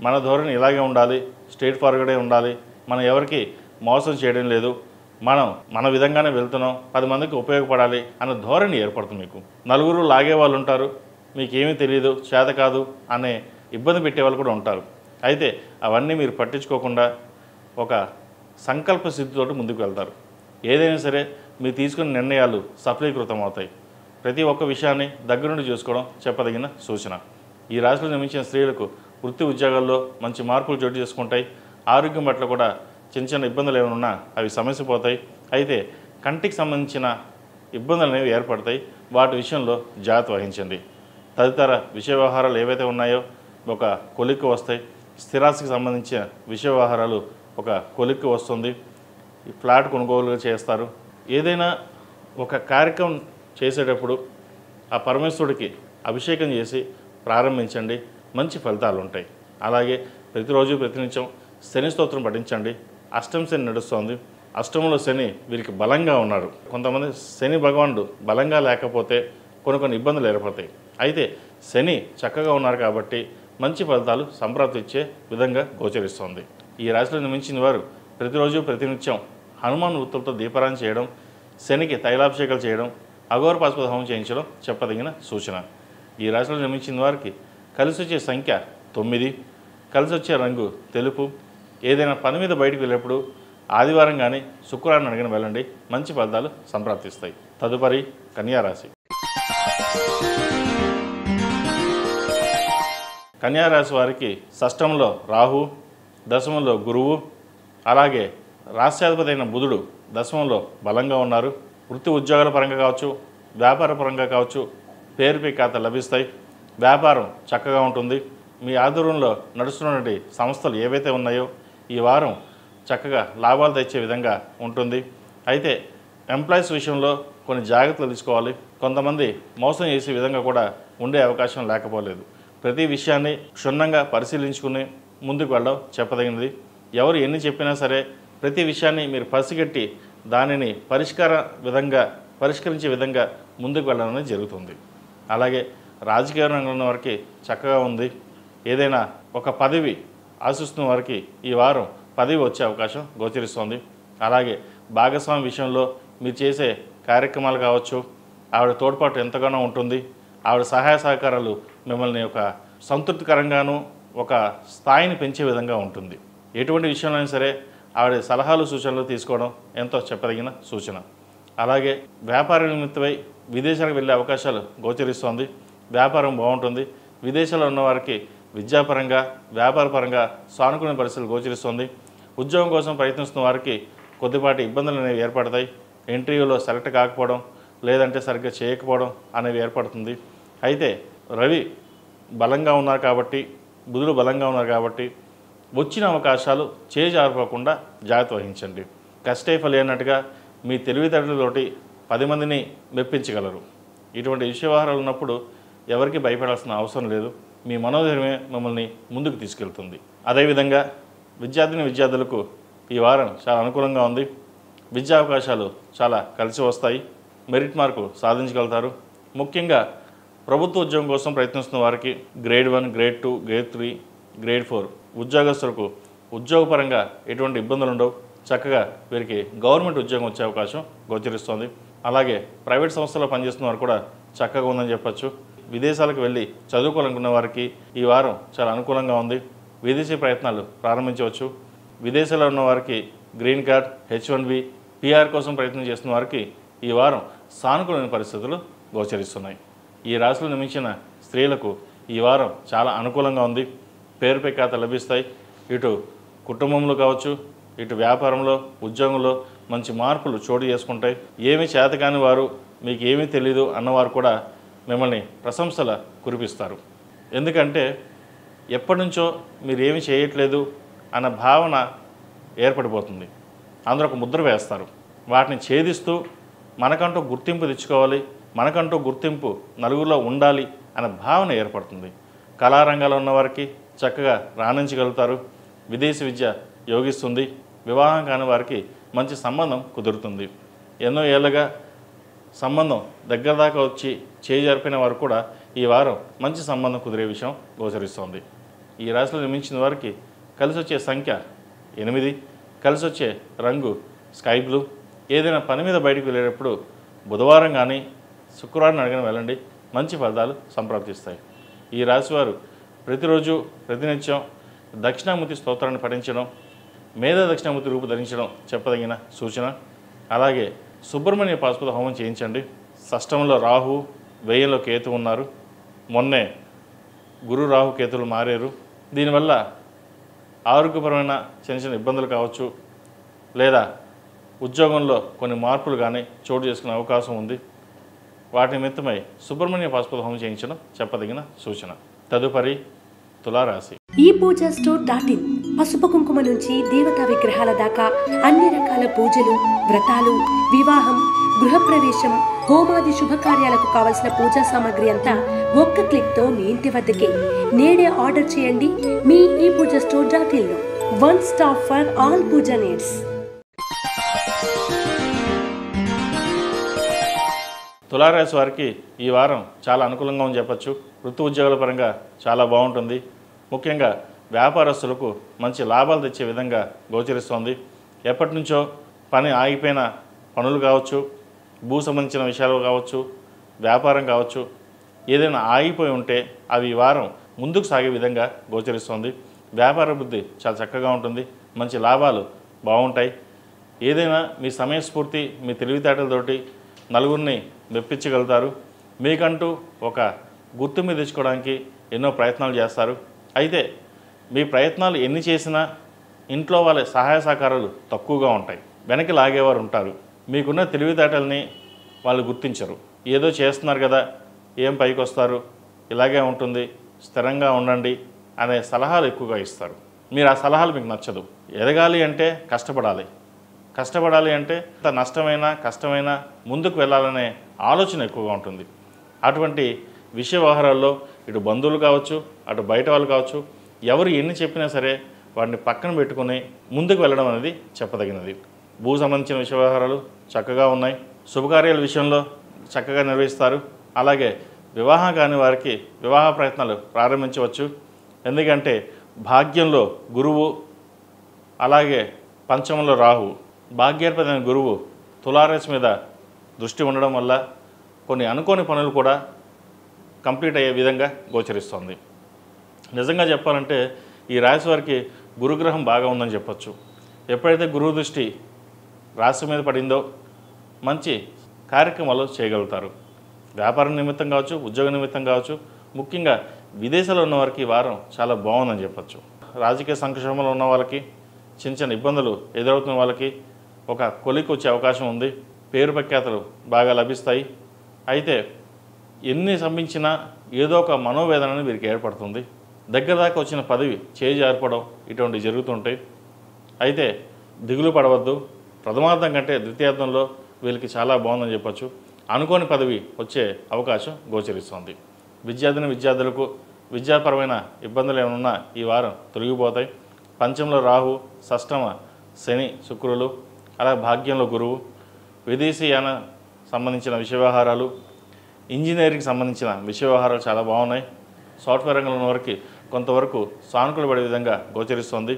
మన ధోరణి ఇలాగే ఉండాలి, స్ట్రైట్ ఫార్వర్డే ఉండాలి, మనం ఎవరికి మోసం చేయడం లేదు, మనం మన విధంగానే వెళ్తున్నాం, 10 మందికి ఉపయోగపడాలి అన్న ధోరణి ఏర్పడుతుంది. మీకు నలుగురు లాగే వాళ్ళు ఉంటారు, మీకేమీ తెలియదు, చేత కాదు అనే ఇబ్బంది పెట్టే వాళ్ళు కూడా ఉంటారు. అయితే అవన్నీ మీరు పట్టించుకోకుండా ఒక సంకల్ప సిద్ధితోటి ముందుకు వెళ్తారు. ఏదైనా సరే మీరు తీసుకున్న నిర్ణయాలు సఫలీకృతం అవుతాయి. ప్రతి ఒక్క విషయాన్ని దగ్గరుండి చూసుకోవడం చెప్పదగిన సూచన. ఈ రాశిలో జన్మించిన స్త్రీలకు వృత్తి ఉద్యోగాల్లో మంచి మార్పులు చోటు చేసుకుంటాయి. ఆరోగ్యం పట్ల కూడా చిన్న చిన్న ఇబ్బందులు ఏమైనా ఉన్నా అవి సమస్యపోతాయి. అయితే కంటికి సంబంధించిన ఇబ్బందులు అనేవి ఏర్పడతాయి. వాటి విషయంలో జాగ్రత్త వహించండి. తదితర విషయ వ్యవహారాలు ఏవైతే ఉన్నాయో ఒక కొలిక్కు వస్తాయి. స్థిరాస్తికి సంబంధించిన విషయ వ్యవహారాలు ఒక కొలిక్కు వస్తుంది. ఫ్లాట్ కొనుగోలు చేస్తారు. ఏదైనా ఒక కార్యక్రమం చేసేటప్పుడు ఆ పరమేశ్వరుడికి అభిషేకం చేసి ప్రారంభించండి, మంచి ఫలితాలు ఉంటాయి. అలాగే ప్రతిరోజు ప్రతినిత్యం శని స్తోత్రం పఠించండి. అష్టమ శని నడుస్తోంది. అష్టమంలో శని వీరికి బలంగా ఉన్నారు. కొంతమంది శని భగవానుడు బలంగా లేకపోతే కొన్ని ఇబ్బందులు ఏర్పడతాయి. అయితే శని చక్కగా ఉన్నారు కాబట్టి మంచి ఫలితాలు సంప్రాప్తిచ్చే విధంగా గోచరిస్తోంది. ఈ రాశిలో జన్మించిన వారు ప్రతిరోజు ప్రతినిత్యం హనుమాన్ వృత్తులతో దీపారాధన చేయడం, శనికి తైలాభిషేకాలు చేయడం, అఘోర పాశుపత హోమం చేయించడం చెప్పదగిన సూచన. ఈ రాశిలో జన్మించిన వారికి కలిసి వచ్చే సంఖ్య 9, కలిసి వచ్చే రంగు తెలుపు. ఏదైనా పని మీద బయటకు వెళ్ళేప్పుడు ఆదివారం కానీ శుక్రవారం అడిగిన వెళ్ళండి, మంచి ఫలితాలు సంప్రాప్తిస్తాయి. తదుపరి కన్యారాశి. కన్యారాశి వారికి షష్టంలో రాహు, దశమంలో గురువు, అలాగే రాష్ట్రాధిపతి అయిన బుధుడు దశమంలో బలంగా ఉన్నారు. వృత్తి ఉద్యోగాల పరంగా కావచ్చు, వ్యాపార పరంగా కావచ్చు పేరు ప్రఖ్యాత లభిస్తాయి. వ్యాపారం చక్కగా ఉంటుంది. మీ ఆధ్వర్యంలో నడుస్తున్నటువంటి సంస్థలు ఏవైతే ఉన్నాయో ఈ వారం చక్కగా లాభాలు తెచ్చే విధంగా ఉంటుంది. అయితే ఎంప్లాయీస్ విషయంలో కొన్ని జాగ్రత్తలు తీసుకోవాలి. కొంతమంది మోసం చేసే విధంగా కూడా ఉండే అవకాశం లేకపోలేదు. ప్రతి విషయాన్ని క్షుణ్ణంగా పరిశీలించుకుని ముందుకు వెళ్ళడం చెప్పదగినది. ఎవరు ఎన్ని చెప్పినా సరే ప్రతి విషయాన్ని మీరు పసిగట్టి దానిని పరిష్కరించే విధంగా ముందుకు వెళ్ళడం అనేది జరుగుతుంది. అలాగే రాజకీయ రంగంలో వారికి చక్కగా ఉంది. ఏదైనా ఒక పదవి ఆశిస్తున్న వారికి ఈ వారం పదవి వచ్చే అవకాశం గోచరిస్తోంది. అలాగే భాగస్వామి విషయంలో మీరు చేసే కార్యక్రమాలు కావచ్చు, ఆవిడ తోడ్పాటు ఎంతగానో ఉంటుంది. ఆవిడ సహాయ సహకారాలు మిమ్మల్ని ఒక సంతృప్తికరంగాను ఒక స్థాయిని పెంచే విధంగా ఉంటుంది. ఎటువంటి విషయంలో సరే ఆవిడ సలహాలు సూచనలు తీసుకోవడం ఎంతో చెప్పదగిన సూచన. అలాగే వ్యాపార నిమిత్తమై విదేశాలకు వెళ్ళే అవకాశాలు గోచరిస్తోంది. వ్యాపారం బాగుంటుంది. విదేశాల్లో ఉన్నవారికి విద్యాపరంగా వ్యాపారపరంగా సానుకూల పరిస్థితులు గోచరిస్తుంది. ఉద్యోగం కోసం ప్రయత్నిస్తున్న వారికి కొద్దిపాటి ఇబ్బందులు అనేవి ఏర్పడతాయి. ఇంటర్వ్యూలో సెలెక్ట్ కాకపోవడం, లేదంటే సరిగ్గా చేయకపోవడం అనేవి ఏర్పడుతుంది. అయితే రవి బలంగా ఉన్నారు కాబట్టి, బుధుడు బలంగా ఉన్నారు కాబట్టి వచ్చిన అవకాశాలు చేజారిపోకుండా జాగ్రత్త వహించండి. కష్టే ఫలి అన్నట్టుగా మీ తెలివితేటలతోటి 10 మందిని మెప్పించగలరు. ఇటువంటి విషయవహారాలు ఉన్నప్పుడు ఎవరికి భయపడాల్సిన అవసరం లేదు. మీ మనోధైర్యమే మిమ్మల్ని ముందుకు తీసుకెళ్తుంది. అదేవిధంగా విద్యార్థులకు ఈ వారం చాలా అనుకూలంగా ఉంది. విద్యా అవకాశాలు చాలా కలిసి వస్తాయి. మెరిట్ మార్కు సాధించగలుగుతారు. ముఖ్యంగా ప్రభుత్వ ఉద్యోగం కోసం ప్రయత్నిస్తున్న వారికి గ్రేడ్ 1, గ్రేడ్ 2, గ్రేడ్ 3, గ్రేడ్ 4 ఉద్యోగస్తులకు ఉద్యోగపరంగా ఎటువంటి ఇబ్బందులు ఉండవు. చక్కగా వీరికి గవర్నమెంట్ ఉద్యోగం వచ్చే అవకాశం గోచరిస్తోంది. అలాగే ప్రైవేట్ సంస్థలో పనిచేస్తున్న వారు కూడా చక్కగా ఉందని చెప్పచ్చు. విదేశాలకు వెళ్ళి చదువుకోవాలనుకున్న వారికి ఈ వారం చాలా అనుకూలంగా ఉంది. విదేశీ ప్రయత్నాలు ప్రారంభించవచ్చు. విదేశాల్లో ఉన్న వారికి గ్రీన్ కార్డ్, H1B, PR కోసం ప్రయత్నం చేస్తున్న వారికి ఈ వారం సానుకూలమైన పరిస్థితులు గోచరిస్తున్నాయి. ఈ రాశిలో నిర్మించిన స్త్రీలకు ఈ వారం చాలా అనుకూలంగా ఉంది. పేరు ప్రఖ్యాత లభిస్తాయి. ఇటు కుటుంబంలో కావచ్చు, ఇటు వ్యాపారంలో, ఉద్యోగంలో మంచి మార్పులు చోటు చేసుకుంటాయి. ఏమీ చేతకాని వారు, మీకు ఏమీ తెలీదు అన్నవారు కూడా మిమ్మల్ని ప్రశంసల కురిపిస్తారు. ఎందుకంటే ఎప్పటి నుంచో మీరు ఏమీ చేయట్లేదు అన్న భావన ఏర్పడిపోతుంది. అందరూ ఒక ముద్ర వేస్తారు. వాటిని ఛేదిస్తూ మనకంటూ గుర్తింపు తెచ్చుకోవాలి, మనకంటూ గుర్తింపు నలుగురిలో ఉండాలి అన్న భావన ఏర్పడుతుంది. కళారంగాల్లో ఉన్నవారికి చక్కగా రాణించగలుగుతారు. విదేశీ విద్య యోగిస్తుంది. వివాహం కాని వారికి మంచి సంబంధం కుదురుతుంది. ఎన్నో ఏళ్ళగా సంబంధం దగ్గర దాకా వచ్చి చేజారిపోయిన వారు కూడా ఈ వారం మంచి సంబంధం కుదిరే విషయం గోచరిస్తోంది. ఈ రాశిలో నిర్మించిన వారికి కలిసి వచ్చే సంఖ్య 8, కలిసి వచ్చే రంగు స్కై బ్లూ. ఏదైనా పని మీద బయటకు వెళ్ళేటప్పుడు బుధవారం కానీ శుక్రవారం అడిగిన వెళ్ళండి, మంచి ఫలితాలు సంప్రాప్తిస్తాయి. ఈ రాశివారు ప్రతిరోజు ప్రతినిత్యం దక్షిణామూర్తి స్తోత్రాన్ని పఠించడం, మేధా దక్షిణామూర్తి రూపు ధరించడం చెప్పదగిన సూచన. అలాగే సుబ్రహ్మణ్య పాశుపత హోమం చేయించండి. షష్టంలో రాహు, వ్యయంలో కేతు ఉన్నారు. మొన్నే గురు రాహు కేతులు మారారు. దీనివల్ల ఆరోగ్యపరమైన చిన్న చిన్న ఇబ్బందులు కావచ్చు, లేదా ఉద్యోగంలో కొన్ని మార్పులు కానీ చోటు చేసుకునే అవకాశం ఉంది. వాటి నిమిత్తమై సుబ్రహ్మణ్య పాశుపత హోమం చేయించడం చెప్పదగిన సూచన. తదుపరి తులారాశి. ఈ పూజా స్టోర్ .in పసుపు కుంకుమ నుంచి దేవతా విగ్రహాల దాకా అన్ని రకాల పూజలు, వ్రతాలు, వివాహం, గృహప్రవేశం, హోమాది శుభకార్యాలకు కావలసిన పూజా సామాగ్రి అంతా ఒక్క క్లిక్తో మీ ఇంటి వద్దకే. నేడే ఆర్డర్ చేయండి మీ ఈ పూజా స్టోర్ .in లో. One stop for all pooja needs. తులారాశి వారికి ఈ వారం చాలా అనుకూలంగా అని చెప్పచ్చు. వృత్తి ఉద్యోగాల పరంగా చాలా బాగుంటుంది. ముఖ్యంగా వ్యాపారస్తులకు మంచి లాభాలు తెచ్చే విధంగా గోచరిస్తోంది. ఎప్పటి నుంచో పని ఆగిపోయిన పనులు కావచ్చు, భూ సంబంధించిన విషయాలు కావచ్చు, వ్యాపారం కావచ్చు, ఏదైనా ఆగిపోయి ఉంటే అవి ఈ వారం ముందుకు సాగే విధంగా గోచరిస్తోంది. వ్యాపార వృద్ధి చాలా చక్కగా ఉంటుంది. మంచి లాభాలు బాగుంటాయి. ఏదైనా మీ సమయస్ఫూర్తి, మీ తెలివితేటలతోటి నలుగురిని మెప్పించగలుగుతారు. మీకంటూ ఒక గుర్తింపు తెచ్చుకోవడానికి ఎన్నో ప్రయత్నాలు చేస్తారు. అయితే మీ ప్రయత్నాలు ఎన్ని చేసినా ఇంట్లో వాళ్ళ సహాయ సహకారాలు తక్కువగా ఉంటాయి. వెనక్కి లాగేవారు ఉంటారు. మీకున్న తెలివితేటల్ని వాళ్ళు గుర్తించరు. ఏదో చేస్తున్నారు కదా, ఏం పైకి వస్తారు, ఇలాగే ఉంటుంది, స్థిరంగా ఉండండి అనే సలహాలు ఎక్కువగా ఇస్తారు. మీరు ఆ సలహాలు మీకు నచ్చదు. ఎదగాలి అంటే కష్టపడాలి అంటే అంత నష్టమైనా కష్టమైనా ముందుకు వెళ్ళాలనే ఆలోచన ఎక్కువగా ఉంటుంది. అటువంటి విషయ వ్యవహారాల్లో ఇటు బంధువులు కావచ్చు, అటు బయట వాళ్ళు కావచ్చు, ఎవరు ఎన్ని చెప్పినా సరే వాటిని పక్కన పెట్టుకుని ముందుకు వెళ్ళడం అనేది చెప్పదగినది. భూ సంబంధించిన విషయ వ్యవహారాలు చక్కగా ఉన్నాయి. శుభకార్యాల విషయంలో చక్కగా నిర్వహిస్తారు. అలాగే వివాహం కాని వారికి వివాహ ప్రయత్నాలు ప్రారంభించవచ్చు. ఎందుకంటే భాగ్యంలో గురువు, అలాగే పంచమంలో రాహు, భాగ్యాధిపతి గురువు తులారాశి మీద దృష్టి ఉండడం వల్ల కొన్ని అనుకోని పనులు కూడా కంప్లీట్ అయ్యే విధంగా గోచరిస్తుంది. నిజంగా చెప్పాలంటే ఈ రాశి వారికి గురుగ్రహం బాగా ఉందని చెప్పచ్చు. ఎప్పుడైతే గురువు దృష్టి రాశి మీద పడిందో మంచి కార్యక్రమాలు చేయగలుగుతారు. వ్యాపారం నిమిత్తం కావచ్చు, ఉద్యోగ నిమిత్తం కావచ్చు, ముఖ్యంగా విదేశాల్లో ఉన్న వారికి ఈ వారం చాలా బాగుందని చెప్పచ్చు. రాజకీయ సంక్షోభంలో ఉన్న వాళ్ళకి, చిన్న చిన్న ఇబ్బందులు ఎదురవుతున్న వాళ్ళకి ఒక కొలిక్కి వచ్చే అవకాశం ఉంది. పేరు ప్రఖ్యాతలు బాగా లభిస్తాయి. అయితే ఎన్ని సంభించినా ఏదో ఒక మనోవేదన వీరికి ఏర్పడుతుంది. దగ్గర దాకా వచ్చిన పదవి చేజారిపోవడం ఇటువంటివి జరుగుతుంటాయి. అయితే దిగులు పడవద్దు. ప్రథమార్థం కంటే ద్వితీయార్థంలో వీళ్ళకి చాలా బాగుందని చెప్పొచ్చు. అనుకోని పదవి వచ్చే అవకాశం గోచరిస్తుంది. విద్యార్థులకు విద్యాపరమైన ఇబ్బందులు ఏమైనా ఈ వారం తొలగిపోతాయి. పంచంలో రాహు, షష్టమ శని శుక్రులు, అలాగే భాగ్యంలో గురువు, విదేశీయాన సంబంధించిన విషయ వ్యవహారాలు, ఇంజనీరింగ్కి సంబంధించిన విషయ వ్యవహారాలు చాలా బాగున్నాయి. సాఫ్ట్వేర్ రంగంలో ఉన్న వారికి కొంతవరకు సానుకూల పడే విధంగా గోచరిస్తుంది.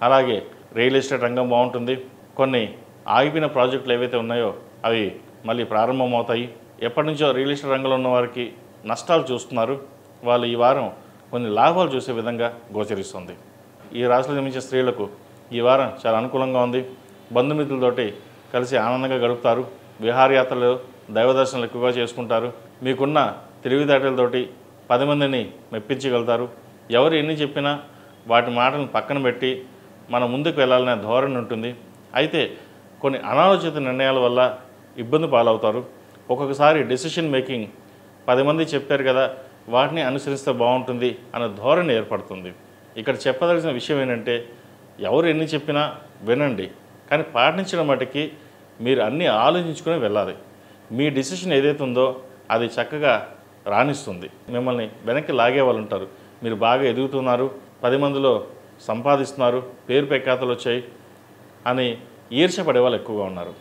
అలాగే రియల్ ఎస్టేట్ రంగం బాగుంటుంది. కొన్ని ఆగిపోయిన ప్రాజెక్టులు ఏవైతే ఉన్నాయో అవి మళ్ళీ ప్రారంభమవుతాయి. ఎప్పటి నుంచో రియల్ ఎస్టేట్ రంగంలో ఉన్న వారికి నష్టాలు చూస్తున్నారు, వాళ్ళు ఈ వారం కొన్ని లాభాలు చూసే విధంగా గోచరిస్తుంది. ఈ రాశిలో జన్మించిన స్త్రీలకు ఈ వారం చాలా అనుకూలంగా ఉంది. బంధుమిత్రులతోటి కలిసి ఆనందంగా గడుపుతారు. విహారయాత్రలు, దైవ దర్శనాలు ఎక్కువగా చేసుకుంటారు. మీకున్న తెలివితేటలతోటి 10 మందిని మెప్పించగలుగుతారు. ఎవరు ఎన్ని చెప్పినా వాటి మాటలను పక్కన పెట్టి మనం ముందుకు వెళ్ళాలనే ధోరణి ఉంటుంది. అయితే కొన్ని అనాలోచిత నిర్ణయాల వల్ల ఇబ్బంది పాలవుతారు. ఒక్కొక్కసారి డెసిషన్ మేకింగ్ 10 మంది చెప్పారు కదా వాటిని అనుసరిస్తే బాగుంటుంది అన్న ధోరణి ఏర్పడుతుంది. ఇక్కడ చెప్పదలసిన విషయం ఏంటంటే ఎవరు ఎన్ని చెప్పినా వినండి, కానీ పాటించడం మటుకి మీరు అన్నీ ఆలోచించుకొని వెళ్ళాలి. మీ డెసిషన్ ఏదైతే ఉందో అది చక్కగా రాణిస్తుంది. మిమ్మల్ని వెనక్కి లాగే వాళ్ళు ఉంటారు. మీరు బాగా ఎదుగుతున్నారు, 10 మందిలో సంపాదిస్తున్నారు, పేరు ప్రఖ్యాతలు వచ్చాయి అని ఈర్ష్యపడే వాళ్ళు ఎక్కువగా ఉన్నారు.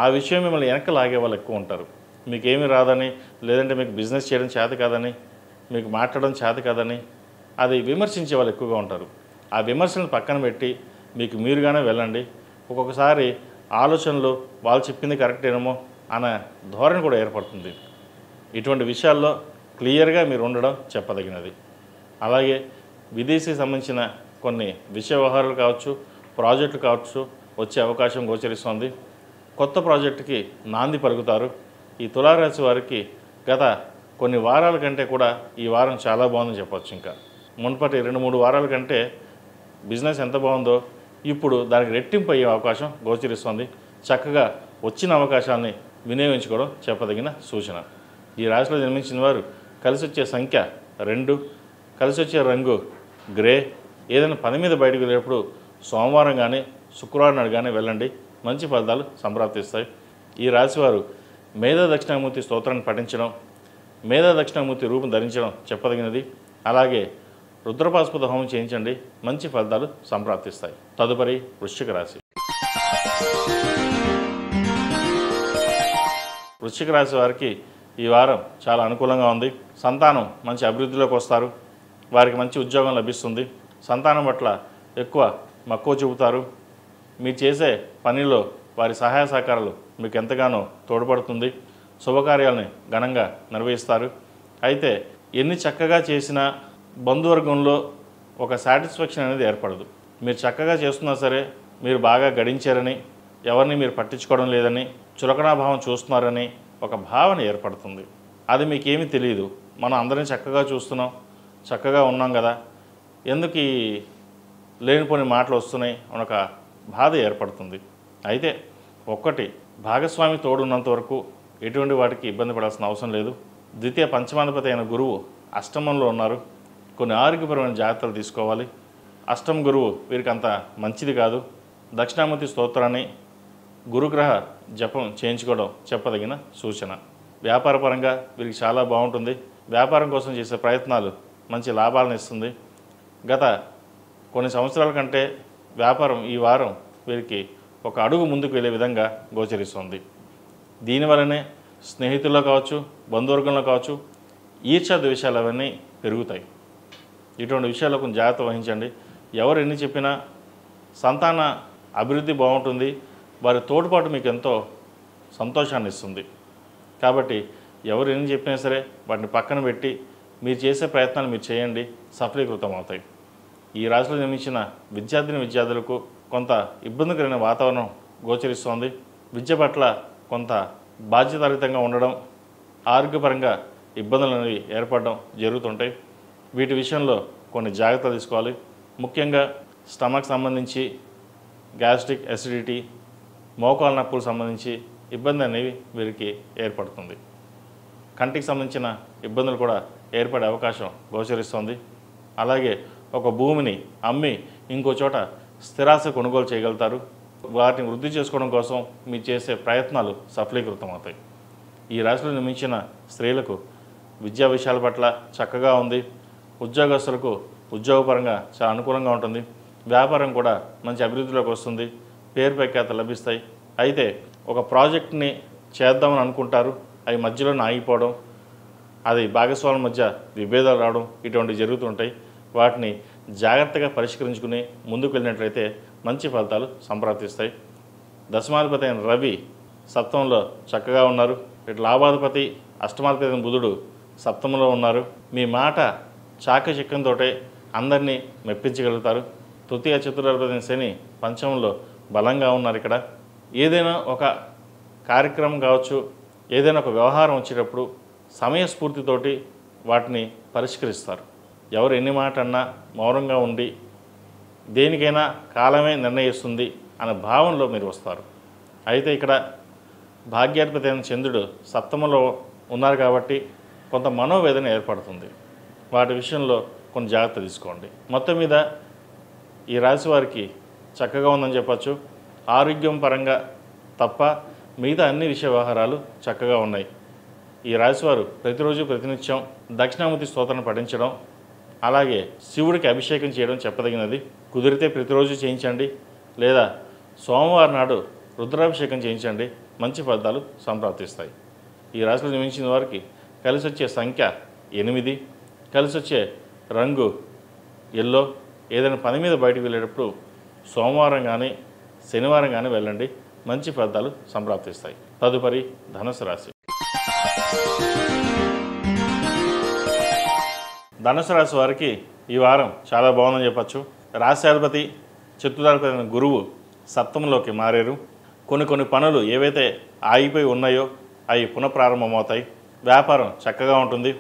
ఆ విషయం మిమ్మల్ని వెనక్కి లాగే వాళ్ళు ఎక్కువ ఉంటారు. మీకేమీ రాదని, లేదంటే మీకు బిజినెస్ చేయడం చేత కాదని, మీకు మాట్లాడడం చేత కాదని అది విమర్శించే వాళ్ళు ఎక్కువగా ఉంటారు. ఆ విమర్శలను పక్కన పెట్టి మీకు మీరుగానే వెళ్ళండి. ఒక్కొక్కసారి ఆలోచనలు వాళ్ళు చెప్పింది కరెక్టేనేమో అనే ధోరణి కూడా ఏర్పడుతుంది. ఇటువంటి విషయాల్లో క్లియర్గా మీరు ఉండడం చెప్పదగినది. అలాగే విదేశీకి సంబంధించిన కొన్ని విషయ వ్యవహారాలు కావచ్చు, ప్రాజెక్టులు కావచ్చు వచ్చే అవకాశం గోచరిస్తుంది. కొత్త ప్రాజెక్టుకి నాంది పలుకుతారు. ఈ తులారాశి వారికి గత కొన్ని వారాల కంటే కూడా ఈ వారం చాలా బాగుందని చెప్పవచ్చు. ఇంకా మునుపటి 2-3 వారాల కంటే బిజినెస్ ఎంత బాగుందో ఇప్పుడు దానికి రెట్టింపు అయ్యే అవకాశం గోచరిస్తుంది. చక్కగా వచ్చిన అవకాశాన్ని వినియోగించుకోవడం చెప్పదగిన సూచన. ఈ రాశిలో జన్మించిన వారు కలిసి వచ్చే సంఖ్య 2, కలిసి వచ్చే రంగు గ్రే. ఏదైనా పని మీద బయటకు వెళ్ళేటప్పుడు సోమవారం కానీ శుక్రవారం నాడు కానీ వెళ్ళండి, మంచి ఫలితాలు సంప్రాప్తిస్తాయి. ఈ రాశివారు మేధా దక్షిణామూర్తి స్తోత్రాన్ని పఠించడం, మేధా దక్షిణామూర్తి రూపం ధరించడం చెప్పదగినది. అలాగే రుద్రపాశుపత హోమం చేయించండి, మంచి ఫలితాలు సంప్రాప్తిస్తాయి. తదుపరి వృశ్చిక రాశి. వృశ్చిక రాశి వారికి ఈ వారం చాలా అనుకూలంగా ఉంది. సంతానం మంచి అభివృద్ధిలోకి వస్తారు. వారికి మంచి ఉద్యోగం లభిస్తుంది. సంతానం పట్ల ఎక్కువ మక్కువ చూపుతారు. మీరు చేసే పనిలో వారి సహాయ సహకారాలు మీకు ఎంతగానో తోడ్పడుతుంది. శుభకార్యాలని ఘనంగా నిర్వహిస్తారు. అయితే ఎన్ని చక్కగా చేసినా బంధువర్గంలో ఒక సాటిస్ఫాక్షన్ అనేది ఏర్పడదు. మీరు చక్కగా చేస్తున్నా సరే మీరు బాగా గడించారని, ఎవరిని మీరు పట్టించుకోవడం లేదని, చులకనాభావం చూస్తున్నారని ఒక భావన ఏర్పడుతుంది. అది మీకేమీ తెలియదు. మనం అందరం చక్కగా చూస్తున్నాం, చక్కగా ఉన్నాం కదా, ఎందుకు ఈ లేనిపోని మాటలు వస్తున్నాయి అని ఒక బాధ ఏర్పడుతుంది. అయితే ఒక్కటి, భాగస్వామి తోడున్నంత వరకు ఎటువంటి వాటికి ఇబ్బంది పడాల్సిన అవసరం లేదు. ద్వితీయ పంచమాధిపతి అయిన గురువు అష్టమంలో ఉన్నారు. కొన్ని ఆరోగ్యపరమైన జాగ్రత్తలు తీసుకోవాలి. అష్టమ గురువు వీరికి అంత మంచిది కాదు. దక్షిణామూర్తి స్తోత్రాన్ని, గురుగ్రహ జపం చేయించుకోవడం చెప్పదగిన సూచన. వ్యాపారపరంగా వీరికి చాలా బాగుంటుంది. వ్యాపారం కోసం చేసే ప్రయత్నాలు మంచి లాభాలను ఇస్తుంది. గత కొన్ని సంవత్సరాల కంటే వ్యాపారం ఈ వారం వీరికి ఒక అడుగు ముందుకు వెళ్ళే విధంగా గోచరిస్తుంది. దీనివల్లనే స్నేహితుల్లో కావచ్చు, బంధువర్గంలో కావచ్చు ఈర్ష్య ద్వేషాలు అవన్నీ పెరుగుతాయి. ఇటువంటి విషయాల్లో కొంచెం జాగ్రత్త వహించండి. ఎవరు ఎన్ని చెప్పినా సంతాన అభివృద్ధి బాగుంటుంది. వారి తోడ్పాటు మీకు ఎంతో సంతోషాన్ని ఇస్తుంది. కాబట్టి ఎవరు ఎన్ని చెప్పినా సరే వాటిని పక్కన పెట్టి మీరు చేసే ప్రయత్నాలు మీరు చేయండి, సఫలీకృతం అవుతాయి. ఈ రాశిలో జన్మించిన విద్యార్థులకు కొంత ఇబ్బందికరమైన వాతావరణం గోచరిస్తోంది. విద్య పట్ల కొంత బాధ్యతారహితంగా ఉండడం, ఆరోగ్యపరంగా ఇబ్బందులు అనేవి ఏర్పడడం జరుగుతుంటాయి. వీటి విషయంలో కొన్ని జాగ్రత్తలు తీసుకోవాలి. ముఖ్యంగా స్టమక్ సంబంధించి గ్యాస్ట్రిక్ అసిడిటీ, మోకాళ్ళ నొప్పులకు సంబంధించి ఇబ్బంది అనేవి వీరికి ఏర్పడుతుంది. కంటికి సంబంధించిన ఇబ్బందులు కూడా ఏర్పడే అవకాశం గోచరిస్తుంది. అలాగే ఒక భూమిని అమ్మి ఇంకో చోట స్థిరాస్తి కొనుగోలు చేయగలుగుతారు. వాటిని వృద్ధి చేసుకోవడం కోసం మీరు చేసే ప్రయత్నాలు సఫలీకృతమవుతాయి. ఈ రాశిలో జన్మించిన స్త్రీలకు విద్యా విషయాల పట్ల చక్కగా ఉంది. ఉద్యోగస్తులకు ఉద్యోగపరంగా చాలా అనుకూలంగా ఉంటుంది. వ్యాపారం కూడా మంచి అభివృద్ధిలోకి వస్తుంది. పేరు ప్రఖ్యాతలు లభిస్తాయి. అయితే ఒక ప్రాజెక్ట్ని చేద్దామని అనుకుంటారు, అవి మధ్యలోనే ఆగిపోవడం, అది భాగస్వాముల మధ్య విభేదాలు రావడం ఇటువంటివి జరుగుతుంటాయి. వాటిని జాగ్రత్తగా పరిష్కరించుకుని ముందుకు వెళ్ళినట్లయితే మంచి ఫలితాలు సంప్రాప్తిస్తాయి. దశమాధిపతి అయిన రవి సప్తమంలో చక్కగా ఉన్నారు. ఇటు లాభాధిపతి అష్టమాధిపతి అయిన బుధుడు సప్తమంలో ఉన్నారు. మీ మాట చాకచక్యంతో అందరినీ మెప్పించగలుగుతారు. తృతీయ చతుర్థాధిపతి అయిన శని పంచమంలో బలంగా ఉన్నారు. ఇక్కడ ఏదైనా ఒక కార్యక్రమం కావచ్చు, ఏదైనా ఒక వ్యవహారం వచ్చేటప్పుడు సమయస్ఫూర్తితోటి వాటిని పరిష్కరిస్తారు. ఎవరు ఎన్ని మాట అన్నా మౌనంగా ఉండి దేనికైనా కాలమే నిర్ణయిస్తుంది అనే భావనలో మీరు వస్తారు. అయితే ఇక్కడ భాగ్యాధిపతి అయిన చంద్రుడు సప్తమంలో ఉన్నారు కాబట్టి కొంత మనోవేదన ఏర్పడుతుంది. వాటి విషయంలో కొన్ని జాగ్రత్త తీసుకోండి. మొత్తం మీద ఈ రాశి వారికి చక్కగా ఉందని చెప్పచ్చు. ఆరోగ్యం పరంగా తప్ప మిగతా అన్ని విషయ వ్యవహారాలు చక్కగా ఉన్నాయి. ఈ రాశివారు ప్రతిరోజు ప్రతినిత్యం దక్షిణామూర్తి స్తోత్రాన్ని పఠించడం, అలాగే శివుడికి అభిషేకం చేయడం చెప్పదగినది. కుదిరితే ప్రతిరోజు చేయించండి, లేదా సోమవారం నాడు రుద్రాభిషేకం చేయించండి. మంచి ఫలితాలు సంప్రాప్తిస్తాయి. ఈ రాశిలో జన్మించిన వారికి కలిసి వచ్చే సంఖ్య 8, కలిసి వచ్చే రంగు ఎల్లో. ఏదైనా పని మీద బయటకు వెళ్ళేటప్పుడు సోమవారం కానీ శనివారం కానీ వెళ్ళండి. మంచి ఫలితాలు సంప్రాప్తిస్తాయి. తదుపరి ధనుసు రాశి. ధనుసు రాశి వారికి ఈ వారం చాలా బాగుందని చెప్పచ్చు. రాశ్యాధిపతి చతుర్థాధిపతి అయిన గురువు సప్తమంలోకి మారారు. కొన్ని పనులు ఏవైతే ఆగిపోయి ఉన్నాయో అవి పునఃప్రారంభమవుతాయి. వ్యాపారం చక్కగా ఉంటుంది.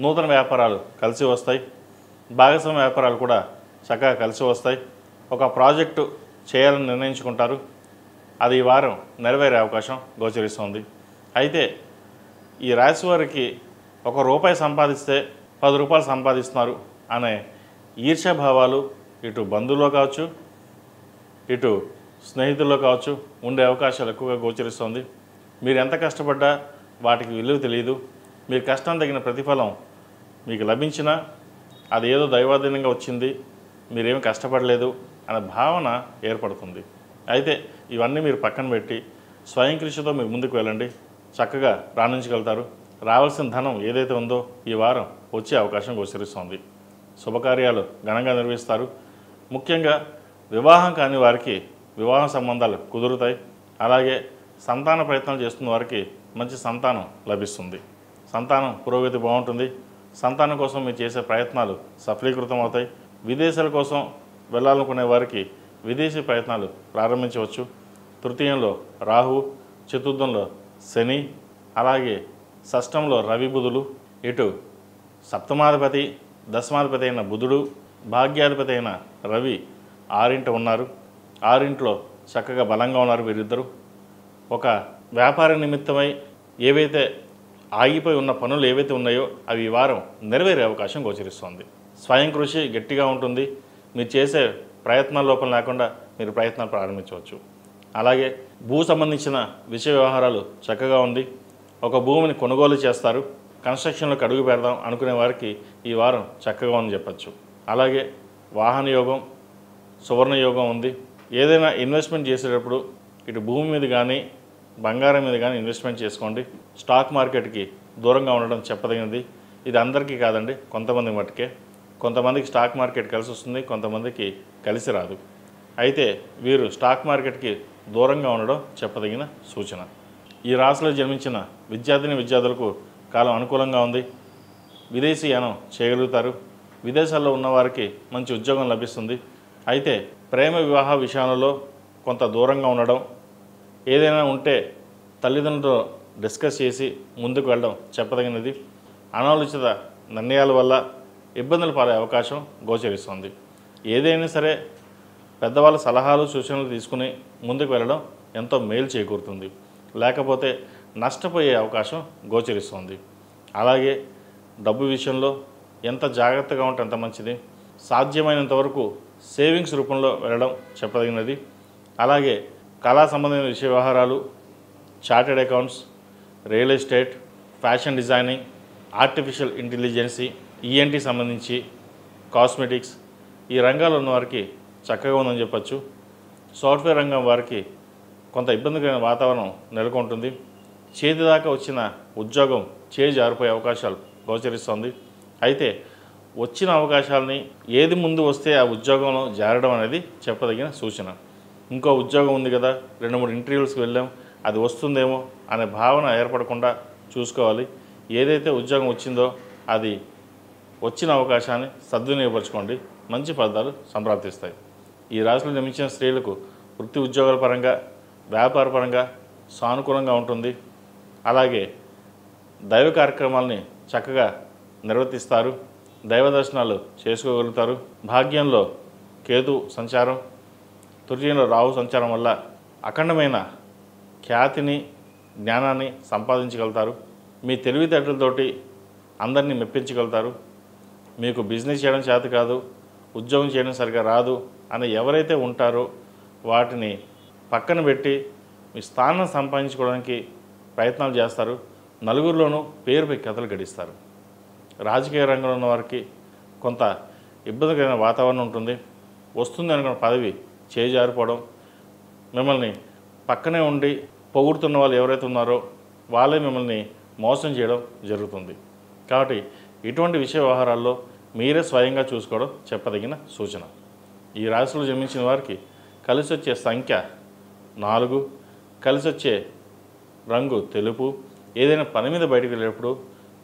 నూతన వ్యాపారాలు కలిసి వస్తాయి. భాగస్వామ్య వ్యాపారాలు కూడా చక్కగా కలిసి వస్తాయి. ఒక ప్రాజెక్టు చేయాలని నిర్ణయించుకుంటారు. అది ఈ వారం నెరవేరే అవకాశం గోచరిస్తుంది. అయితే ఈ రాశి వారికి ₹1 సంపాదిస్తే ₹10 సంపాదిస్తున్నారు అనే ఈర్ష్యాభావాలు ఇటు బంధువుల్లో కావచ్చు, ఇటు స్నేహితుల్లో కావచ్చు ఉండే అవకాశాలు ఎక్కువగా గోచరిస్తుంది. మీరు ఎంత కష్టపడ్డా వాటికి విలువ తెలియదు. మీరు కష్టం తగిన ప్రతిఫలం మీకు లభించినా అది ఏదో దైవాధీనంగా వచ్చింది, మీరేమి కష్టపడలేదు అనే భావన ఏర్పడుతుంది. అయితే ఇవన్నీ మీరు పక్కన పెట్టి స్వయం కృషితో మీరు ముందుకు వెళ్ళండి. చక్కగా రాణించగలుగుతారు. రావాల్సిన ధనం ఏదైతే ఉందో ఈ వారం వచ్చే అవకాశం గోచరిస్తుంది. శుభకార్యాలు ఘనంగా నిర్వహిస్తారు. ముఖ్యంగా వివాహం కాని వారికి వివాహ సంబంధాలు కుదురుతాయి. అలాగే సంతాన ప్రయత్నాలు చేస్తున్న వారికి మంచి సంతానం లభిస్తుంది. సంతానం పురోగతి బాగుంటుంది. సంతానం కోసం మీరు చేసే ప్రయత్నాలు సఫలీకృతం అవుతాయి. విదేశాల కోసం వెళ్ళాలనుకునే వారికి విదేశీ ప్రయత్నాలు ప్రారంభించవచ్చు. తృతీయంలో రాహు, చతుర్థంలో శని, అలాగే షష్టంలో రవి బుధులు. ఇటు సప్తమాధిపతి దశమాధిపతి అయిన బుధుడు, భాగ్యాధిపతి అయిన రవి 6ంట ఉన్నారు. 6ంట్లో చక్కగా బలంగా ఉన్నారు వీరిద్దరూ. ఒక వ్యాపార నిమిత్తమై ఏవైతే ఆగిపోయి ఉన్న పనులు ఏవైతే ఉన్నాయో అవి ఈ వారం నెరవేరే అవకాశం గోచరిస్తుంది. స్వయం కృషి గట్టిగా ఉంటుంది. మీరు చేసే ప్రయత్నాల లోపం లేకుండా మీరు ప్రయత్నాలు ప్రారంభించవచ్చు. అలాగే భూ సంబంధించిన విషయ వ్యవహారాలు చక్కగా ఉంది. ఒక భూమిని కొనుగోలు చేస్తారు. కన్స్ట్రక్షన్లోకి అడుగు పెడదాం అనుకునే వారికి ఈ వారం చక్కగా ఉందని చెప్పచ్చు. అలాగే వాహన యోగం, సువర్ణ యోగం ఉంది. ఏదైనా ఇన్వెస్ట్మెంట్ చేసేటప్పుడు ఇటు భూమి మీద కానీ బంగారం మీద కానీ ఇన్వెస్ట్మెంట్ చేసుకోండి. స్టాక్ మార్కెట్కి దూరంగా ఉండడం చెప్పదగినది. ఇది అందరికీ కాదండి, కొంతమంది మట్టుకే. కొంతమందికి స్టాక్ మార్కెట్ కలిసి వస్తుంది, కొంతమందికి కలిసి రాదు. అయితే వీరు స్టాక్ మార్కెట్కి దూరంగా ఉండడం చెప్పదగిన సూచన. ఈ రాశిలో జన్మించిన విద్యార్థులకు కాలం అనుకూలంగా ఉంది. విదేశీయానం చేయగలుగుతారు. విదేశాల్లో ఉన్నవారికి మంచి ఉద్యోగం లభిస్తుంది. అయితే ప్రేమ వివాహ విషయాలలో కొంత దూరంగా ఉండడం, ఏదైనా ఉంటే తల్లిదండ్రులతో డిస్కస్ చేసి ముందుకు వెళ్ళడం చెప్పదగినది. అనాలోచిత నిర్ణయాల వల్ల ఇబ్బందులు పడే అవకాశం గోచరిస్తుంది. ఏదైనా సరే పెద్దవాళ్ళ సలహాలు సూచనలు తీసుకుని ముందుకు వెళ్ళడం ఎంతో మేలు చేకూరుతుంది. లేకపోతే నష్టపోయే అవకాశం గోచరిస్తుంది. అలాగే డబ్బు విషయంలో ఎంత జాగ్రత్తగా ఉంటే అంత మంచిది. సాధ్యమైనంత వరకు సేవింగ్స్ రూపంలో వెళ్ళడం చెప్పదగినది. అలాగే కళా సంబంధమైన విషయ వ్యవహారాలు, chartered accounts, real estate, fashion designing, artificial intelligence, ENT సంబంధించి, కాస్మెటిక్స్ ఈ రంగాల్లో ఉన్న వారికి చక్కగా ఉందని చెప్పచ్చు. సాఫ్ట్వేర్ రంగం వారికి కొంత ఇబ్బందికరమైన వాతావరణం నెలకొంటుంది. చేతి దాకా వచ్చిన ఉద్యోగం జారిపోయే అవకాశాలు గోచరిస్తుంది. అయితే వచ్చిన అవకాశాలని ఏది ముందు వస్తే ఆ ఉద్యోగంలో జారడం అనేది చెప్పదగిన సూచన. ఇంకో ఉద్యోగం ఉంది కదా, 2-3 ఇంటర్వ్యూస్కి వెళ్ళాం, అది వస్తుందేమో అనే భావన ఏర్పడకుండా చూసుకోవాలి. ఏదైతే ఉద్యోగం వచ్చిందో అది వచ్చిన అవకాశాన్ని సద్వినియోగపరచుకోండి. మంచి ఫలితాలు సంప్రాప్తిస్తాయి. ఈ రాశిలో జన్మించిన స్త్రీలకు వృత్తి ఉద్యోగాల పరంగా, వ్యాపార పరంగా సానుకూలంగా ఉంటుంది. అలాగే దైవ కార్యక్రమాలని చక్కగా నిర్వర్తిస్తారు. దైవ దర్శనాలు చేసుకోగలుగుతారు. భాగ్యంలో కేతు సంచారం, తృతీయంలో రాహు సంచారం వల్ల అఖండమైన ఖ్యాతిని, జ్ఞానాన్ని సంపాదించగలుగుతారు. మీ తెలివితేటలతోటి అందరినీ మెప్పించగలుగుతారు. మీకు బిజినెస్ చేయడం చేత కాదు, ఉద్యోగం చేయడం సరిగా రాదు అని ఎవరైతే ఉంటారో వాటిని పక్కన పెట్టి మీ స్థానం సంపాదించుకోవడానికి ప్రయత్నాలు చేస్తారు. నలుగురిలోనూ పేరుపై కథలు గడిస్తారు. రాజకీయ రంగంలో ఉన్న వారికి కొంత ఇబ్బందికరమైన వాతావరణం ఉంటుంది. వస్తుంది అనుకున్న పదవి చేజారిపోవడం, మిమ్మల్ని పక్కనే ఉండి పొగుడుతున్న వాళ్ళు ఎవరైతే ఉన్నారో వాళ్ళే మిమ్మల్ని మోసం చేయడం జరుగుతుంది. కాబట్టి ఇటువంటి విషయ వ్యవహారాల్లో మీరే స్వయంగా చూసుకోవడం చెప్పదగిన సూచన. ఈ రాశిలో జన్మించిన వారికి కలిసి వచ్చే సంఖ్య 4, కలిసి వచ్చే రంగు తెలుపు. ఏదైనా పని మీద బయటకు వెళ్ళేటప్పుడు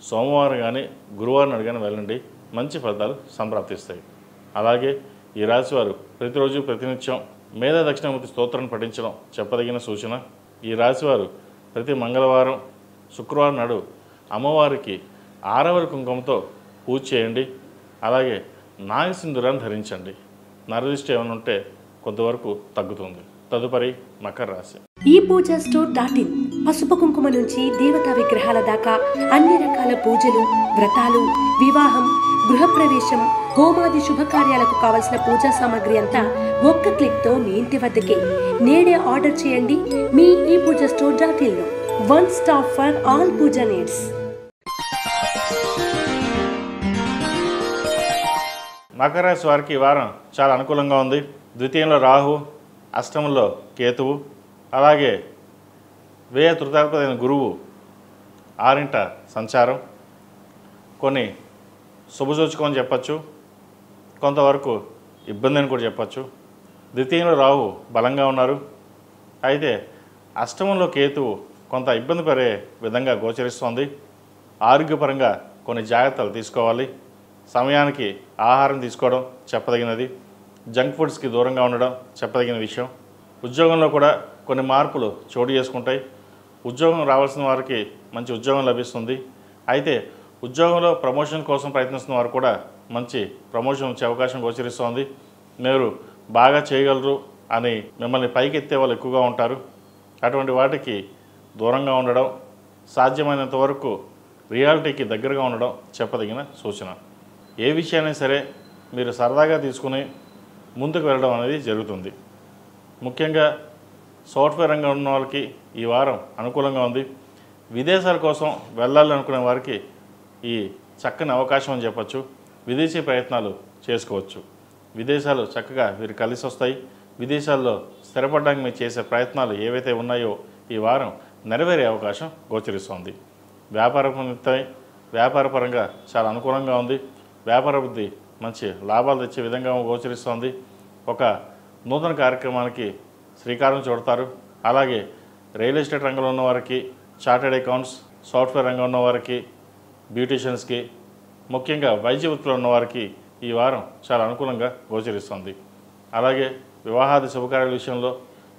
సోమవారం కానీ గురువారం నాడు కానీ వెళ్ళండి, మంచి ఫలితాలు సంప్రాప్తిస్తాయి. అలాగే ఈ రాశి వారు ప్రతిరోజు ప్రతినిత్యం మేధా దక్షిణామూర్తి స్తోత్రాన్ని పఠించడం చెప్పదగిన సూచన. ఈ రాశివారు ప్రతి మంగళవారం, శుక్రవారం నాడు అమ్మవారికి 6వ కుంకుమతో పూజ చేయండి. అలాగే నాగసింధూరాన్ని ధరించండి. నరదిష్టి ఏమైనా ఉంటే కొంతవరకు తగ్గుతుంది. తదుపరి మకర రాశి. ఈ పూజా స్టోర్.in పసుపు కుంకుమ నుంచి దేవతా విగ్రహాల దాకా అన్ని రకాల పూజలు, వ్రతాలు, వివాహం, గృహప్రవేశం, హోమాది శుభకార్యాలకు కావలసిన పూజా సామాగ్రి అంతా ఒక్క క్లిక్తో మీ ఇంటి వద్దకే. నేడే ఆర్డర్ చేయండి మీ ఈ పూజా స్టోర్.in లో. One stop for all pooja needs. మకర రాశి వారికి ఈ వారం చాలా అనుకూలంగా ఉంది. ద్వితీయంలో రాహు, అష్టమంలో కేతువు, అలాగే వ్యయ తృతీయాధిపతి గురువు 6వ సంచారం. కొన్ని శుభసూచకం అని చెప్పచ్చు, కొంతవరకు ఇబ్బంది అని కూడా చెప్పచ్చు. ద్వితీయంలో రాహు బలంగా ఉన్నారు. అయితే అష్టమంలో కేతువు కొంత ఇబ్బంది పడే విధంగా గోచరిస్తోంది. ఆరోగ్యపరంగా కొన్ని జాగ్రత్తలు తీసుకోవాలి. సమయానికి ఆహారం తీసుకోవడం చెప్పదగినది. జంక్ ఫుడ్స్కి దూరంగా ఉండడం చెప్పదగిన విషయం. ఉద్యోగంలో కూడా కొన్ని మార్పులు చోటు చేసుకుంటాయి. ఉద్యోగం రావాల్సిన వారికి మంచి ఉద్యోగం లభిస్తుంది. అయితే ఉద్యోగంలో ప్రమోషన్ కోసం ప్రయత్నిస్తున్న వారు కూడా మంచి ప్రమోషన్ వచ్చే అవకాశం గోచరిస్తోంది. మీరు బాగా చేయగలరు అని మిమ్మల్ని పైకి ఎత్తే వాళ్ళు ఎక్కువగా ఉంటారు. అటువంటి వాటికి దూరంగా ఉండడం, సాధ్యమైనంత వరకు రియాలిటీకి దగ్గరగా ఉండడం చెప్పదగిన సూచన. ఏ విషయాన్ని సరే మీరు సరదాగా తీసుకుని ముందుకు వెళ్ళడం అనేది జరుగుతుంది. ముఖ్యంగా సాఫ్ట్వేర్ రంగంలో ఉన్న వాళ్ళకి ఈ వారం అనుకూలంగా ఉంది. విదేశాల కోసం వెళ్ళాలనుకునే వారికి ఈ చక్కని అవకాశం అని చెప్పచ్చు. విదేశీ ప్రయత్నాలు చేసుకోవచ్చు. విదేశాలు చక్కగా వీరు కలిసి వస్తాయి. విదేశాల్లో స్థిరపడడానికి మీరు చేసే ప్రయత్నాలు ఏవైతే ఉన్నాయో ఈ వారం నెరవేరే అవకాశం గోచరిస్తోంది. వ్యాపారపరంగా చాలా అనుకూలంగా ఉంది. వ్యాపార వృద్ధి మంచి లాభాలు తెచ్చే విధంగా గోచరిస్తోంది. ఒక నూతన కార్యక్రమానికి శ్రీకారం చుడతారు. అలాగే రియల్ ఎస్టేట్ రంగంలో ఉన్న వారికి, చార్టెడ్ అకౌంట్స్, సాఫ్ట్వేర్ రంగంలో ఉన్న వారికి, బ్యూటీషియన్స్కి, ముఖ్యంగా వైద్య వృత్తిలో ఉన్న వారికి ఈ వారం చాలా అనుకూలంగా గోచరిస్తుంది. అలాగే వివాహాది శుభకార్యాల విషయంలో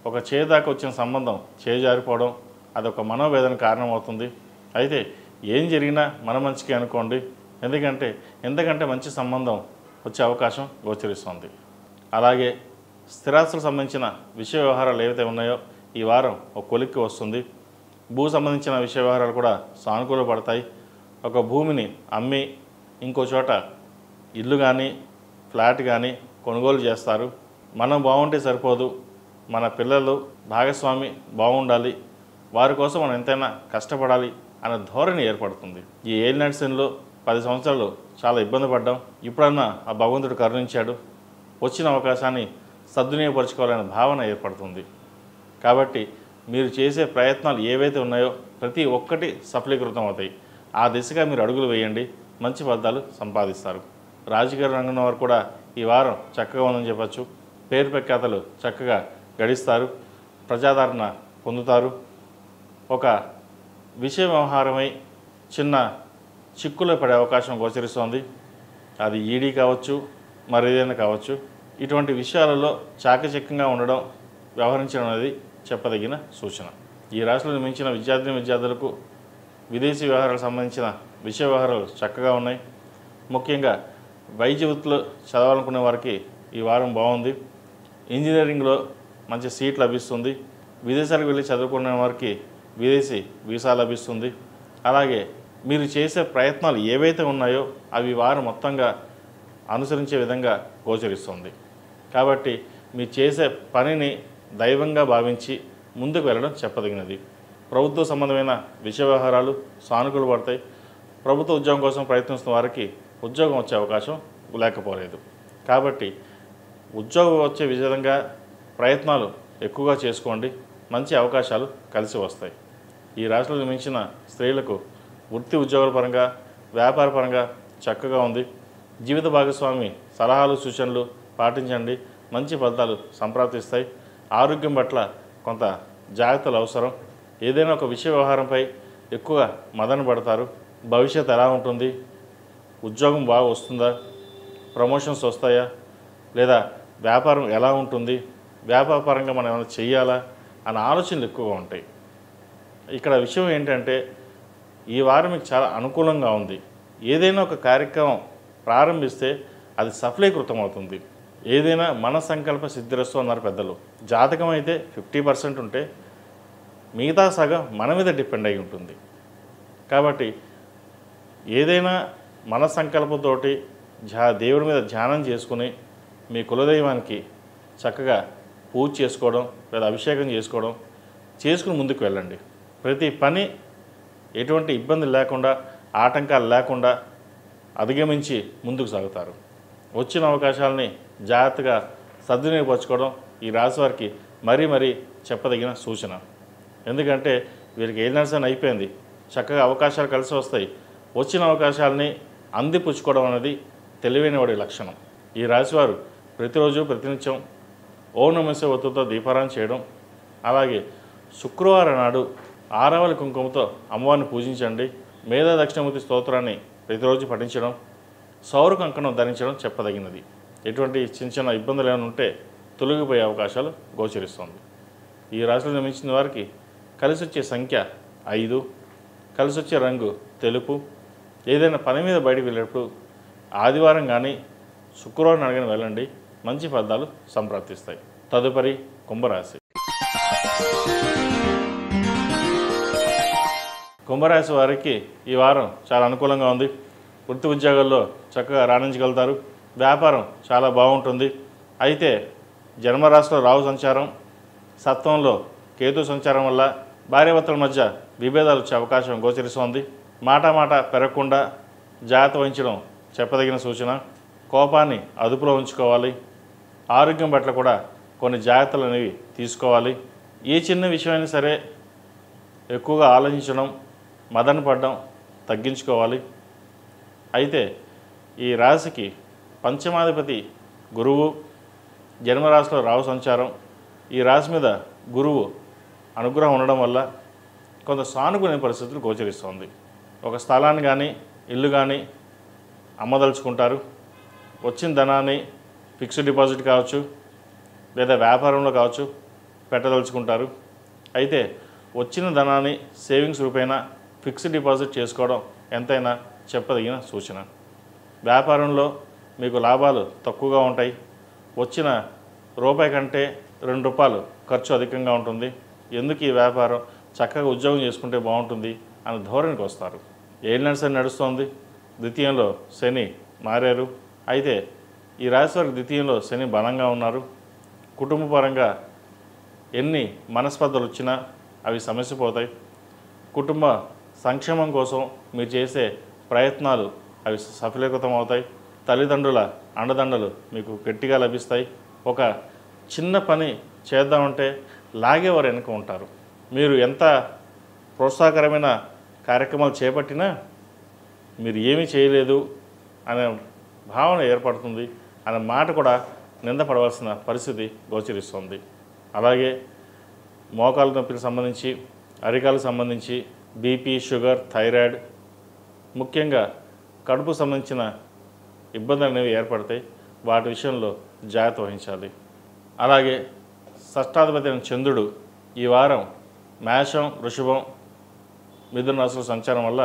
ఒక చేదాకా వచ్చిన సంబంధం చేజారిపోవడం అదొక మనోవేదన కారణమవుతుంది. అయితే ఏం జరిగినా మన మంచికి అనుకోండి. ఎందుకంటే మంచి సంబంధం వచ్చే అవకాశం గోచరిస్తుంది. అలాగే స్థిరాస్తులకు సంబంధించిన విషయ వ్యవహారాలు ఏవైతే ఉన్నాయో ఈ వారం ఒక కొలిక్కి వస్తుంది. భూ సంబంధించిన విషయ వ్యవహారాలు కూడా సానుకూల పడతాయి. ఒక భూమిని అమ్మి ఇంకో చోట ఇల్లు కానీ ఫ్లాట్ కానీ కొనుగోలు చేస్తారు. మనం బాగుంటే సరిపోదు, మన పిల్లలు భాగస్వామి బాగుండాలి, వారి కోసం మనం ఎంతైనా కష్టపడాలి అనే ధోరణి ఏర్పడుతుంది. ఈ ఏలినాటి శనిలో 10 సంవత్సరాలు చాలా ఇబ్బంది పడ్డాం, ఇప్పుడన్నా ఆ భగవంతుడు కరుణించాడు, వచ్చిన అవకాశాన్ని సద్వినియోగపరచుకోవాలనే భావన ఏర్పడుతుంది. కాబట్టి మీరు చేసే ప్రయత్నాలు ఏవైతే ఉన్నాయో ప్రతి ఒక్కటి సఫలీకృతం అవుతాయి. ఆ దిశగా మీరు అడుగులు వేయండి, మంచి ఫలితాలు సంపాదిస్తారు. రాజకీయ రంగంలో వారు కూడా ఈ వారం చక్కగా ఉందని చెప్పచ్చు. పేరు ప్రఖ్యాతలు చక్కగా గడిస్తారు, ప్రజాదరణ పొందుతారు. ఒక విషయ వ్యవహారమై చిన్న చిక్కులో పడే అవకాశం గోచరిస్తోంది. అది ఈడీ కావచ్చు, మరేదైనా కావచ్చు. ఇటువంటి విషయాలలో చాకచక్యంగా ఉండడం, వ్యవహరించడం అనేది చెప్పదగిన సూచన. ఈ రాశిలో మించిన విద్యార్థులకు విదేశీ వ్యవహారాలకు సంబంధించిన విషయ వ్యవహారాలు చక్కగా ఉన్నాయి. ముఖ్యంగా వైద్య వృత్తిలో చదవాలనుకునే వారికి ఈ వారం బాగుంది. ఇంజనీరింగ్లో మంచి సీట్ లభిస్తుంది. విదేశాలకు వెళ్ళి చదువుకునే వారికి విదేశీ వీసా లభిస్తుంది. అలాగే మీరు చేసే ప్రయత్నాలు ఏవైతే ఉన్నాయో అవి వారం మొత్తంగా అనుసరించే విధంగా గోచరిస్తుంది. కాబట్టి మీరు చేసే పనిని దైవంగా భావించి ముందుకు వెళ్ళడం చెప్పదగినది. ప్రభుత్వ సంబంధమైన విషయ వ్యవహారాలు సానుకూల పడతాయి. ప్రభుత్వ ఉద్యోగం కోసం ప్రయత్నిస్తున్న వారికి ఉద్యోగం వచ్చే అవకాశం లేకపోలేదు. కాబట్టి ఉద్యోగం వచ్చే విధంగా ప్రయత్నాలు ఎక్కువగా చేసుకోండి, మంచి అవకాశాలు కలిసి వస్తాయి. ఈ రాశిలో మించిన స్త్రీలకు వృత్తి ఉద్యోగాల పరంగా, వ్యాపార పరంగా చక్కగా ఉంది. జీవిత భాగస్వామి సలహాలు సూచనలు పాటించండి, మంచి ఫలితాలు సంప్రాప్తిస్తాయి. ఆరోగ్యం పట్ల కొంత జాగ్రత్తలు అవసరం. ఏదైనా ఒక విషయ వ్యవహారంపై ఎక్కువగా మదన పడతారు. భవిష్యత్తు ఎలా ఉంటుంది, ఉద్యోగం బాగా వస్తుందా, ప్రమోషన్స్ వస్తాయా, లేదా వ్యాపారం ఎలా ఉంటుంది, వ్యాపార పరంగా మనం ఏమైనా చెయ్యాలా అన్న ఆలోచనలు ఎక్కువగా ఉంటాయి. ఇక్కడ విషయం ఏంటంటే ఈ వారం మీకు చాలా అనుకూలంగా ఉంది. ఏదైనా ఒక కార్యక్రమం ప్రారంభిస్తే అది సఫలీకృతం అవుతుంది. ఏదైనా మన సంకల్ప సిద్ధిరస్తు అన్నారు పెద్దలు. జాతకం అయితే 50% ఉంటే మిగతా సగం మన మీద డిపెండ్ అయి ఉంటుంది. కాబట్టి ఏదైనా మన సంకల్పంతోటి దేవుడి మీద ధ్యానం చేసుకుని మీ కులదైవానికి చక్కగా పూజ చేసుకోవడం లేదా అభిషేకం చేసుకుని ముందుకు వెళ్ళండి. ప్రతి పని ఎటువంటి ఇబ్బంది లేకుండా, ఆటంకాలు లేకుండా అధిగమించి ముందుకు సాగుతారు. వచ్చిన అవకాశాలని జాగ్రత్తగా సద్వినియోగపరచుకోవడం ఈ రాశి వారికి మరీ చెప్పదగిన సూచన. ఎందుకంటే వీరికి ఏలినాటి అయిపోయింది, చక్కగా అవకాశాలు కలిసి వస్తాయి. వచ్చిన అవకాశాలని అందిపుచ్చుకోవడం అనేది తెలివైన వాడి లక్షణం. ఈ రాశివారు ప్రతిరోజు ప్రతినిత్యం ఓం నమః శివాయ ఒత్తుతో దీపారాధన చేయడం, అలాగే శుక్రవారం నాడు ఆరవలి కుంకుమతో అమ్మవారిని పూజించండి. మేధా దక్షిణమూర్తి స్తోత్రాన్ని ప్రతిరోజు పఠించడం, సౌర కంకణం ధరించడం చెప్పదగినది. ఎటువంటి చిన్న ఇబ్బందులు ఏమైనా ఉంటే తొలగిపోయే అవకాశాలు గోచరిస్తుంది. ఈ రాశిలో జన్మించిన వారికి కలిసి వచ్చే సంఖ్య 5, కలిసి వచ్చే రంగు తెలుపు. ఏదైనా పని మీద బయటకు వెళ్ళేటప్పుడు ఆదివారం కానీ శుక్రవారం అడగని వెళ్ళండి, మంచి ఫలితాలు సంప్రాప్తిస్తాయి. తదుపరి కుంభరాశి. కుంభరాశి వారికి ఈ వారం చాలా అనుకూలంగా ఉంది. వృత్తి ఉద్యోగాల్లో చక్కగా రాణించగలుగుతారు. వ్యాపారం చాలా బాగుంటుంది. అయితే జన్మరాశిలో రాహు సంచారం, సప్తమంలో కేతు సంచారం వల్ల భార్యాభర్తల మధ్య విభేదాలు వచ్చే అవకాశం గోచరిస్తోంది. మాట పెరగకుండా జాగ్రత్త వహించడం చెప్పదగిన సూచన. కోపాన్ని అదుపులో ఉంచుకోవాలి. ఆరోగ్యం పట్ల కూడా కొన్ని జాగ్రత్తలు అనేవి తీసుకోవాలి. ఏ చిన్న విషయమైనా సరే ఎక్కువగా ఆలోచించడం, మదన పడడం తగ్గించుకోవాలి. అయితే ఈ రాశికి పంచమాధిపతి గురువు, జన్మరాశిలో రాహు సంచారం, ఈ రాశి మీద గురువు అనుగ్రహం ఉండడం వల్ల కొంత సానుకూల పరిస్థితులు గోచరిస్తుంది. ఒక స్థలాన్ని కానీ ఇల్లు కానీ అమ్మదలుచుకుంటారు. వచ్చిన ధనాన్ని ఫిక్స్డ్ డిపాజిట్ కావచ్చు లేదా వ్యాపారంలో కావచ్చు పెట్టదలుచుకుంటారు. అయితే వచ్చిన ధనాన్ని సేవింగ్స్ రూపేణా ఫిక్స్డ్ డిపాజిట్ చేసుకోవడం ఎంతైనా చెప్పదగిన సూచన. వ్యాపారంలో మీకు లాభాలు తక్కువగా ఉంటాయి. వచ్చిన రూపాయి కంటే 2 రూపాయలు ఖర్చు అధికంగా ఉంటుంది. ఎందుకు ఈ వ్యాపారం, చక్కగా ఉద్యోగం చేసుకుంటే బాగుంటుంది అనే ధోరణికి వస్తారు. ఏలినాటి శని నడుస్తోంది. ద్వితీయంలో శని మారారు. అయితే ఈ రాశి వారికి ద్వితీయంలో శని బలంగా ఉన్నారు. కుటుంబ పరంగా ఎన్ని మనస్పర్ధలు వచ్చినా అవి సమస్య పోతాయి. కుటుంబ సంక్షేమం కోసం మీరు చేసే ప్రయత్నాలు అవి సఫలీకృతం అవుతాయి. తల్లిదండ్రుల అండదండలు మీకు గట్టిగా లభిస్తాయి. ఒక చిన్న పని చేద్దామంటే లాగేవారు వెనుక ఉంటారు. మీరు ఎంత ప్రోత్సాహకరమైన కార్యక్రమాలు చేపట్టినా మీరు ఏమీ చేయలేదు అనే భావన ఏర్పడుతుంది, అనే మాట కూడా నిందపడవలసిన పరిస్థితి గోచరిస్తుంది. అలాగే మోకాలు నొప్పికి సంబంధించి, అరికాలకు సంబంధించి బీపీ, షుగర్, థైరాయిడ్, ముఖ్యంగా కడుపుకు సంబంధించిన ఇబ్బందులు అనేవి ఏర్పడతాయి. వాటి విషయంలో జాగ్రత్త వహించాలి. అలాగే షష్టాధిపతి అయిన చంద్రుడు ఈ వారం మేషం, వృషభం, మిథున రాశుల సంచారం వల్ల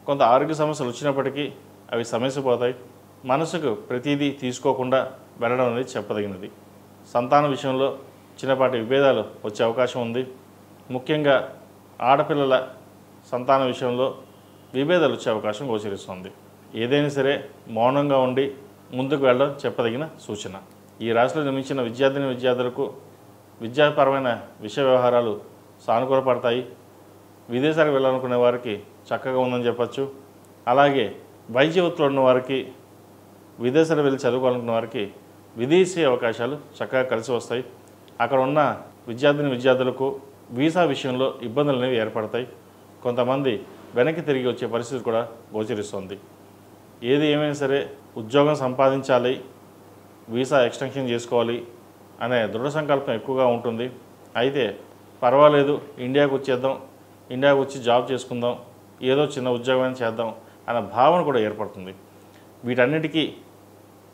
కొంత ఆరోగ్య సమస్యలు వచ్చినప్పటికీ అవి సమస్య పోతాయి. మనసుకు ప్రతిదీ తీసుకోకుండా వెళ్ళడం అనేది చెప్పదగినది. సంతాన విషయంలో చిన్నపాటి విభేదాలు వచ్చే అవకాశం ఉంది. ముఖ్యంగా ఆడపిల్లల సంతాన విషయంలో విభేదాలు వచ్చే అవకాశం గోచరిస్తుంది. ఏదైనా సరే మౌనంగా ఉండి ముందుకు వెళ్ళడం చెప్పదగిన సూచన. ఈ రాశిలో జన్మించిన విద్యార్థులకు విద్యాపరమైన విషయ వ్యవహారాలు సానుకూలపడతాయి. విదేశాలకు వెళ్ళాలనుకునే వారికి చక్కగా ఉందని చెప్పచ్చు. అలాగే వైద్య వృత్తిలో ఉన్న వారికి, విదేశాలకు వెళ్ళి చదువుకోవాలనుకున్న వారికి విదేశీ అవకాశాలు చక్కగా కలిసి వస్తాయి. అక్కడ ఉన్న విద్యార్థులకు వీసా విషయంలో ఇబ్బందులు అనేవి ఏర్పడతాయి. కొంతమంది వెనక్కి తిరిగి వచ్చే పరిస్థితి కూడా గోచరిస్తుంది. ఏది ఏమైనా సరే ఉద్యోగం సంపాదించాలి, వీసా ఎక్స్టెన్షన్ చేసుకోవాలి అనే దృఢ సంకల్పం ఎక్కువగా ఉంటుంది. అయితే పర్వాలేదు, ఇండియాకు వచ్చేద్దాం, ఇండియాకు వచ్చి జాబ్ చేసుకుందాం, ఏదో చిన్న ఉద్యోగం చేద్దాం అనే భావన కూడా ఏర్పడుతుంది. వీటన్నిటికీ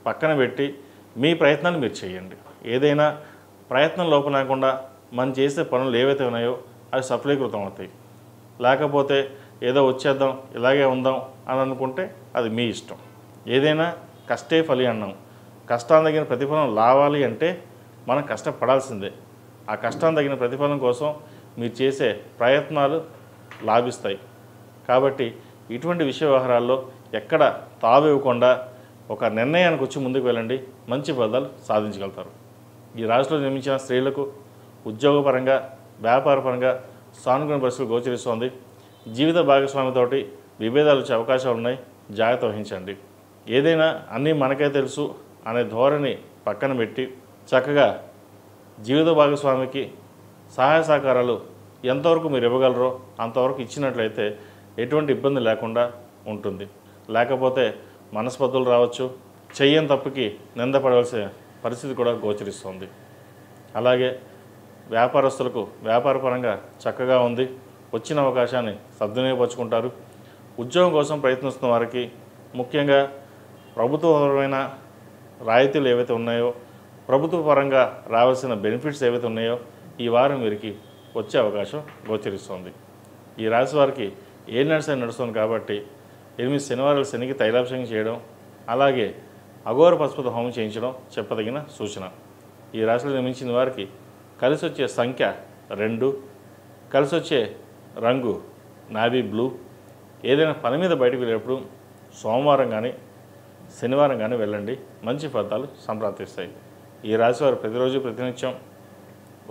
పక్కన పెట్టి మీ ప్రయత్నాన్ని మీరు చేయండి. ఏదైనా ప్రయత్నం లోపం లేకుండా మనం చేసే పనులు ఏవైతే ఉన్నాయో అవి సఫలీకృతం అవుతాయి. లేకపోతే ఏదో వచ్చేద్దాం, ఇలాగే ఉందాం అని అనుకుంటే అది మీ ఇష్టం. ఏదైనా కష్టే ఫలి అన్నాం. కష్టాన్ని తగిన ప్రతిఫలం రావాలి అంటే మనం కష్టపడాల్సిందే. ఆ కష్టాన్ని తగిన ప్రతిఫలం కోసం మీరు చేసే ప్రయత్నాలు లాభిస్తాయి. కాబట్టి ఇటువంటి విషయ వ్యవహారాల్లో ఎక్కడ తావివ్వకుండా ఒక నిర్ణయానికి వచ్చి ముందుకు వెళ్ళండి, మంచి ఫలితాలు సాధించగలుగుతారు. ఈ రాశిలో జన్మించిన స్త్రీలకు ఉద్యోగపరంగా, వ్యాపారపరంగా సానుకూల పరిస్థితులు గోచరిస్తోంది. జీవిత భాగస్వామితోటి విభేదాలు వచ్చే అవకాశాలు ఉన్నాయి, జాగ్రత్త వహించండి. ఏదైనా అన్నీ మనకే తెలుసు అనే ధోరణి పక్కన పెట్టి చక్కగా జీవిత భాగస్వామికి సహాయ సహకారాలు ఎంతవరకు మీరు ఇవ్వగలరో అంతవరకు ఇచ్చినట్లయితే ఎటువంటి ఇబ్బంది లేకుండా ఉంటుంది. లేకపోతే మనస్పర్ధలు రావచ్చు, చెయ్యని తప్పుకి నిందపడవలసిన పరిస్థితి కూడా గోచరిస్తుంది. అలాగే వ్యాపారస్తులకు వ్యాపారపరంగా చక్కగా ఉంది. వచ్చిన అవకాశాన్ని సద్వినియోగపరుచుకుంటారు. ఉద్యోగం కోసం ప్రయత్నిస్తున్న వారికి ముఖ్యంగా ప్రభుత్వపరమైన రాయితీలు ఏవైతే ఉన్నాయో, ప్రభుత్వ పరంగా రావాల్సిన బెనిఫిట్స్ ఏవైతే ఉన్నాయో ఈ వారం వీరికి వచ్చే అవకాశం గోచరిస్తుంది. ఈ రాశి వారికి ఏ నడుస్తుంది కాబట్టి 8 శనివారాలు శనికి తైలాభిషేకం చేయడం, అలాగే అఘోర పశుపత హోమం చేయించడం చెప్పదగిన సూచన. ఈ రాశిలో జన్మించిన వారికి కలిసి వచ్చే సంఖ్య 2, కలిసి వచ్చే రంగు నావీ బ్లూ. ఏదైనా పని మీద బయటకు వెళ్ళేటప్పుడు సోమవారం కానీ శనివారం కానీ వెళ్ళండి, మంచి ఫలితాలు సంప్రాప్తిస్తాయి. ఈ రాశి వారు ప్రతిరోజు ప్రతినిత్యం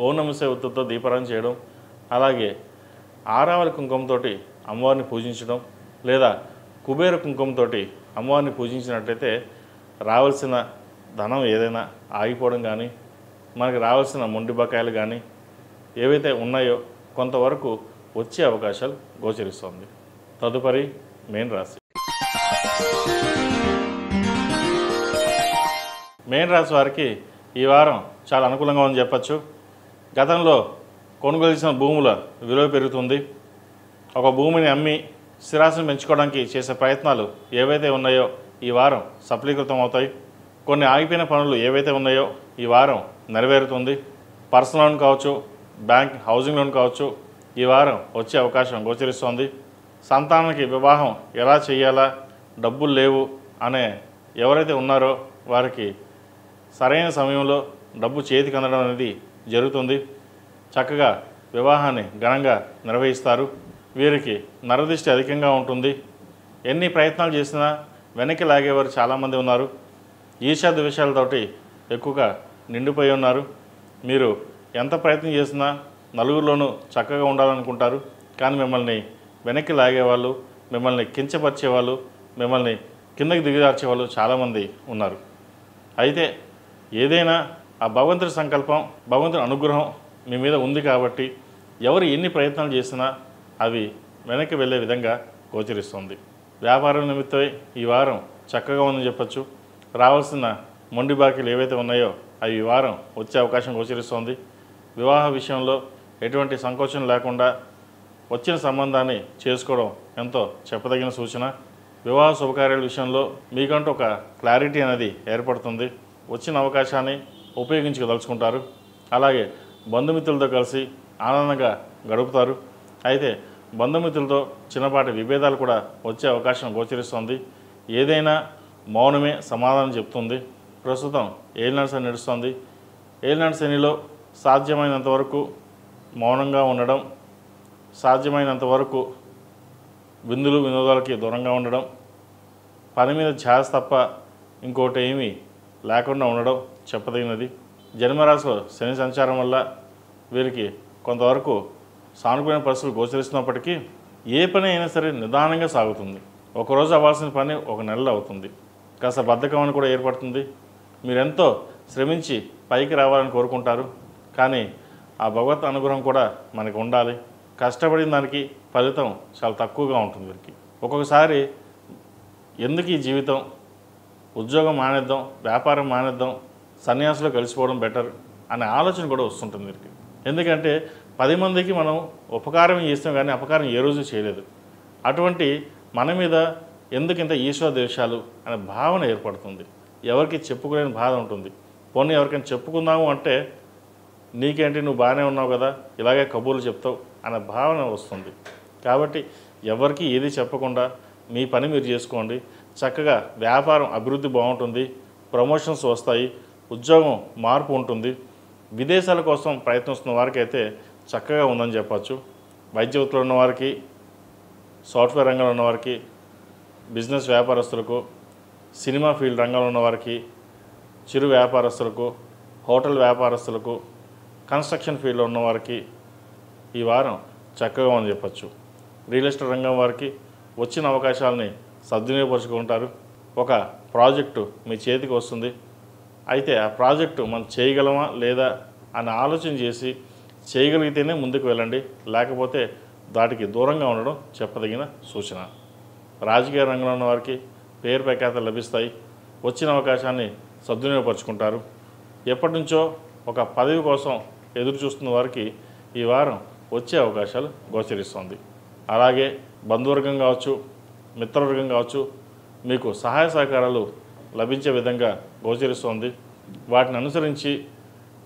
ఓం నమః శివాయ ఒత్తుతో దీపారాధన చేయడం, అలాగే ఆరావళి కుంకుమతో అమ్మవారిని పూజించడం, లేదా కుబేర కుంకుమతో అమ్మవారిని పూజించినట్లయితే రావాల్సిన ధనం ఏదైనా ఆగిపోవడం కానీ, మనకు రావాల్సిన మొండి బకాయిలు కానీ ఏవైతే ఉన్నాయో కొంతవరకు వచ్చే అవకాశాలు గోచరిస్తుంది. తదుపరి మేన్ రాశి. మేన్ రాశి వారికి ఈ వారం చాలా అనుకూలంగా ఉందని చెప్పచ్చు. గతంలో కొనుగోలు చేసిన భూముల విలువ పెరుగుతుంది. ఒక భూమిని అమ్మి స్థిరాస్తిని పెంచుకోవడానికి చేసే ప్రయత్నాలు ఏవైతే ఉన్నాయో ఈ వారం సఫలీకృతం అవుతాయి. కొన్ని ఆగిపోయిన పనులు ఏవైతే ఉన్నాయో ఈ వారం నెరవేరుతుంది. పర్సనల్ లోన్ కావచ్చు, బ్యాంక్ హౌసింగ్ లోన్ కావచ్చు, ఈ వారం వచ్చే అవకాశం గోచరిస్తోంది. సంతానానికి వివాహం ఎలా చేయాలా, డబ్బులు లేవు అనే ఎవరైతే ఉన్నారో వారికి సరైన సమయంలో డబ్బు చేతికి అందడం అనేది జరుగుతుంది. చక్కగా వివాహాన్ని ఘనంగా నిర్వహిస్తారు. వీరికి నరదృష్టి అధికంగా ఉంటుంది. ఎన్ని ప్రయత్నాలు చేసినా వెనక్కి లాగేవారు చాలామంది ఉన్నారు. ఈర్ష్య ద్వేషాలతోటి ఎక్కువగా నిండిపోయి ఉన్నారు. మీరు ఎంత ప్రయత్నం చేసినా నలుగురిలోనూ చక్కగా ఉండాలనుకుంటారు. కానీ మిమ్మల్ని వెనక్కి లాగేవాళ్ళు, మిమ్మల్ని కించపరిచేవాళ్ళు, మిమ్మల్ని కిందకి దిగజార్చేవాళ్ళు చాలామంది ఉన్నారు. అయితే ఏదైనా ఆ భగవంతుడి సంకల్పం, భగవంతుడి అనుగ్రహం మీ మీద ఉంది కాబట్టి ఎవరు ఎన్ని ప్రయత్నాలు చేసినా అవి వెనక్కి వెళ్ళే విధంగా గోచరిస్తుంది. వ్యాపారం నిమిత్తమై ఈ వారం చక్కగా ఉందని చెప్పచ్చు. రావాల్సిన మొండి బాకీలు ఏవైతే ఉన్నాయో అవి ఈ వారం వచ్చే అవకాశం గోచరిస్తుంది. వివాహ విషయంలో ఎటువంటి సంకోచం లేకుండా వచ్చిన సంబంధాన్ని చేసుకోవడం ఎంతో చెప్పదగిన సూచన. వివాహ శుభకార్యాల విషయంలో మీకంటూ ఒక క్లారిటీ అనేది ఏర్పడుతుంది. వచ్చిన అవకాశాన్ని ఉపయోగించుకోదలుచుకుంటారు. అలాగే బంధుమిత్రులతో కలిసి ఆనందంగా గడుపుతారు. అయితే బంధుమిత్రులతో చిన్నపాటి విభేదాలు కూడా వచ్చే అవకాశం గోచరిస్తుంది. ఏదైనా మౌనమే సమాధానం చెప్తుంది. ప్రస్తుతం ఏలినాటి శని నడుస్తుంది. ఏలినాటి శనిలో సాధ్యమైనంత వరకు మౌనంగా ఉండడం, సాధ్యమైనంత వరకు విందులు వినోదాలకి దూరంగా ఉండడం, పని మీద ధ్యాస తప్ప ఇంకోటి ఏమీ లేకుండా ఉండడం చెప్పదగినది. జన్మరాశిలో శని సంచారం వల్ల వీరికి కొంతవరకు సానుకూలమైన పరిస్థితులు గోచరిస్తున్నప్పటికీ ఏ పని అయినా సరే నిదానంగా సాగుతుంది. ఒకరోజు అవ్వాల్సిన పని ఒక నెలలో అవుతుంది. కాస్త బద్ధకం అని కూడా ఏర్పడుతుంది. మీరెంతో శ్రమించి పైకి రావాలని కోరుకుంటారు. కానీ ఆ భగవత్ అనుగ్రహం కూడా మనకు ఉండాలి. కష్టపడిన దానికి ఫలితం చాలా తక్కువగా ఉంటుంది వీరికి. ఒక్కొక్కసారి ఎందుకు ఈ జీవితం, ఉద్యోగం మానేద్దాం, వ్యాపారం మానేద్దాం, సన్యాసులో కలిసిపోవడం బెటర్ అనే ఆలోచన కూడా వస్తుంటుంది వీరికి. ఎందుకంటే 10 మందికి మనం ఉపకారం చేస్తాం కానీ అపకారం ఏ రోజు చేయలేదు. అటువంటి మన మీద ఎందుకు ఇంత ఈశ్వర ద్వేషాలు అనే భావన ఏర్పడుతుంది. ఎవరికి చెప్పుకోలేని బాధ ఉంటుంది. పోనీ ఎవరికైనా చెప్పుకుందాము అంటే నీకేంటి, నువ్వు బాగానే ఉన్నావు కదా, ఇలాగే కబూర్లు చెప్తావు అనే భావన వస్తుంది. కాబట్టి ఎవరికి ఏది చెప్పకుండా మీ పని మీరు చేసుకోండి. చక్కగా వ్యాపారం అభివృద్ధి బాగుంటుంది, ప్రమోషన్స్ వస్తాయి, ఉద్యోగం మార్పు ఉంటుంది. విదేశాల కోసం ప్రయత్నిస్తున్న వారికి అయితే చక్కగా ఉందని చెప్పచ్చు. వైద్య వృత్తిలో ఉన్నవారికి, సాఫ్ట్వేర్ రంగంలో ఉన్నవారికి, బిజినెస్ వ్యాపారస్తులకు, సినిమా ఫీల్డ్ రంగంలో ఉన్నవారికి, చిరు వ్యాపారస్తులకు, హోటల్ వ్యాపారస్తులకు, కన్స్ట్రక్షన్ ఫీల్డ్లో ఉన్నవారికి ఈ వారం చక్కగా ఉందని చెప్పచ్చు. రియల్ ఎస్టేట్ రంగం వారికి వచ్చిన అవకాశాలని సద్వినియోగపరుచుకుంటారు. ఒక ప్రాజెక్టు మీ చేతికి వస్తుంది. అయితే ఆ ప్రాజెక్టు మనం చేయగలమా లేదా అని ఆలోచన చేసి చేయగలిగితేనే ముందుకు వెళ్ళండి, లేకపోతే దాటికి దూరంగా ఉండడం చెప్పదగిన సూచన. రాజకీయ రంగంలో ఉన్న వారికి పేరు ప్రఖ్యాతలు లభిస్తాయి. వచ్చిన అవకాశాన్ని సద్వినియోగపరుచుకుంటారు. ఎప్పటి నుంచో ఒక పదవి కోసం ఎదురు చూస్తున్న వారికి ఈ వారం వచ్చే అవకాశాలు గోచరిస్తుంది. అలాగే బంధువర్గం కావచ్చు, మిత్రవర్గం కావచ్చు, మీకు సహాయ సహకారాలు లభించే విధంగా గోచరిస్తుంది. వాటిని అనుసరించి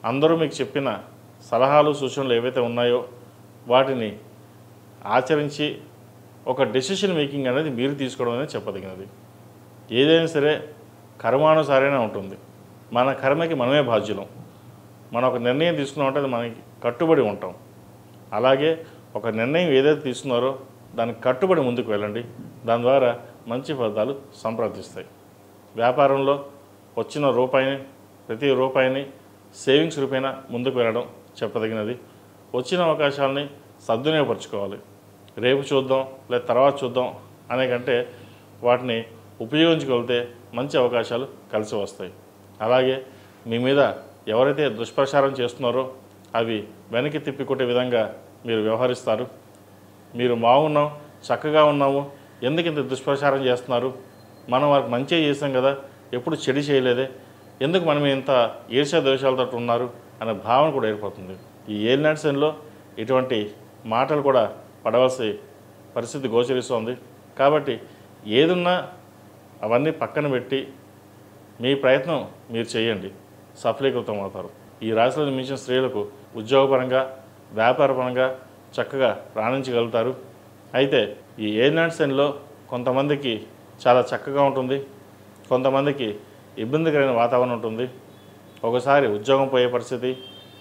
అందరూ మీకు చెప్పిన సలహాలు సూచనలు ఏవైతే ఉన్నాయో వాటిని ఆచరించి ఒక డెసిషన్ మేకింగ్ అనేది మీరు తీసుకోవడం అనేది చెప్పదగినది. ఏదైనా సరే కర్మానుసారైనా ఉంటుంది. మన కర్మకి మనమే బాధ్యులం. మనం ఒక నిర్ణయం తీసుకున్నామంటే అది మనకి కట్టుబడి ఉంటాం. అలాగే ఒక నిర్ణయం ఏదైతే తీసుకున్నారో దానికి కట్టుబడి ముందుకు వెళ్ళండి. దాని ద్వారా మంచి ఫలితాలు సంప్రాప్తిస్తాయి. వ్యాపారంలో వచ్చిన రూపాయిని, ప్రతి రూపాయిని సేవింగ్స్ రూపేణ ముందుకు వెళ్ళడం చెప్పదగినది. వచ్చిన అవకాశాలని సద్వినియోగపరచుకోవాలి. రేపు చూద్దాం లేదా తర్వాత చూద్దాం అనే కంటే వాటిని ఉపయోగించుకోగలిగితే మంచి అవకాశాలు కలిసి వస్తాయి. అలాగే మీ మీద ఎవరైతే దుష్ప్రచారం చేస్తున్నారో అవి వెనక్కి తిప్పికొట్టే విధంగా మీరు వ్యవహరిస్తారు. మీరు బాగున్నాం, చక్కగా ఉన్నాము, ఎందుకు ఇంత దుష్ప్రచారం చేస్తున్నారు, మనం వారికి మంచిగా చేసాం కదా, ఎప్పుడు చెడు చేయలేదే, ఎందుకు మనం ఇంత ఈర్ష్య ద్వేషాలతో ఉన్నారు అనే భావన కూడా ఏర్పడుతుంది. ఈ ఏలినాటి శనిలో ఇటువంటి మాటలు కూడా పడవలసి పరిస్థితి గోచరిస్తుంది. కాబట్టి ఏదున్నా అవన్నీ పక్కన పెట్టి మీ ప్రయత్నం మీరు చేయండి, సఫలీకృతం అవుతారు. ఈ రాశిలో జన్మించిన స్త్రీలకు ఉద్యోగపరంగా, వ్యాపారపరంగా చక్కగా రాణించగలుగుతారు. అయితే ఈ ఏలినాటి శనిలో కొంతమందికి చాలా చక్కగా ఉంటుంది, కొంతమందికి ఇబ్బందికరమైన వాతావరణం ఉంటుంది. ఒకసారి ఉద్యోగం పోయే పరిస్థితి,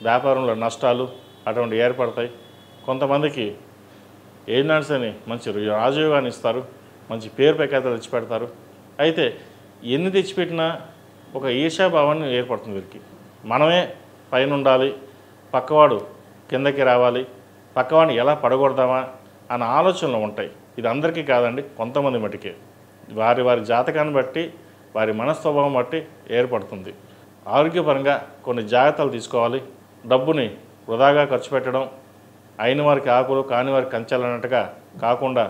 వ్యాపారంలో నష్టాలు అటువంటి ఏర్పడతాయి. కొంతమందికి ఏలినాటి శని మంచి రాజయోగాన్ని ఇస్తారు, మంచి పేరు ప్రఖ్యాతలు తెచ్చిపెడతారు. అయితే ఎన్ని తెచ్చిపెట్టినా ఒక ఈర్ష్యాభావాన్ని ఏర్పడుతుంది వీరికి. మనమే పైన ఉండాలి, పక్కవాడు కిందకి రావాలి, పక్కవాడిని ఎలా పడగొడదామా అన్న ఆలోచనలు ఉంటాయి. ఇది అందరికీ కాదండి, కొంతమంది మటుకే. వారి వారి జాతకాన్ని బట్టి, వారి మనస్వభావం బట్టి ఏర్పడుతుంది. ఆరోగ్యపరంగా కొన్ని జాగ్రత్తలు తీసుకోవాలి. డబ్బుని వృధాగా ఖర్చు పెట్టడం, అయిన వారికి ఆకులు కాని వారికి కంచాలు అన్నట్టుగా కాకుండా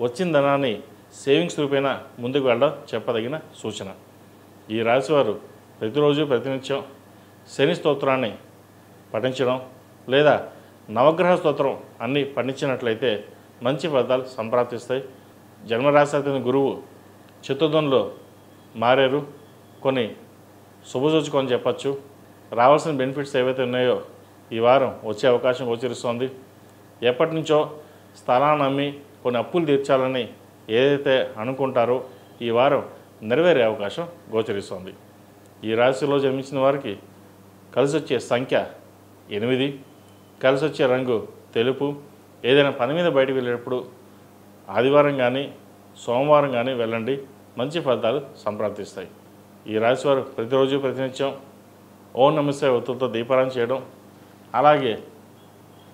వచ్చిన ధనాన్ని సేవింగ్స్ రూపేణా ముందుకు వెళ్ళడం చెప్పదగిన సూచన. ఈ రాశివారు ప్రతిరోజు ప్రతినిత్యం శని స్తోత్రాన్ని పఠించడం లేదా నవగ్రహ స్తోత్రం అన్నీ పఠించినట్లయితే మంచి ఫలితాలు సంప్రాప్తిస్తాయి. జన్మరాశాధిపతి గురువు చతుర్థంలో మారారు. కొన్ని శుభసూచకం చెప్పచ్చు. రావాల్సిన బెనిఫిట్స్ ఏవైతే ఉన్నాయో ఈ వారం వచ్చే అవకాశం గోచరిస్తోంది. ఎప్పటి నుంచో స్థలాన్ని అమ్మి కొన్ని అప్పులు తీర్చాలని ఏదైతే అనుకుంటారో ఈ వారం నెరవేరే అవకాశం గోచరిస్తోంది. ఈ రాశిలో జన్మించిన వారికి కలిసి వచ్చే సంఖ్య 8, కలిసి వచ్చే రంగు తెలుపు. ఏదైనా పని మీద బయటకు వెళ్ళేటప్పుడు ఆదివారం కానీ సోమవారం కానీ వెళ్ళండి, మంచి ఫలితాలు సంప్రాప్తిస్తాయి. ఈ రాశివారు ప్రతిరోజు ప్రతినిత్యం ఓం నమస్తే ఒత్తులతో దీపారాధన చేయడం, అలాగే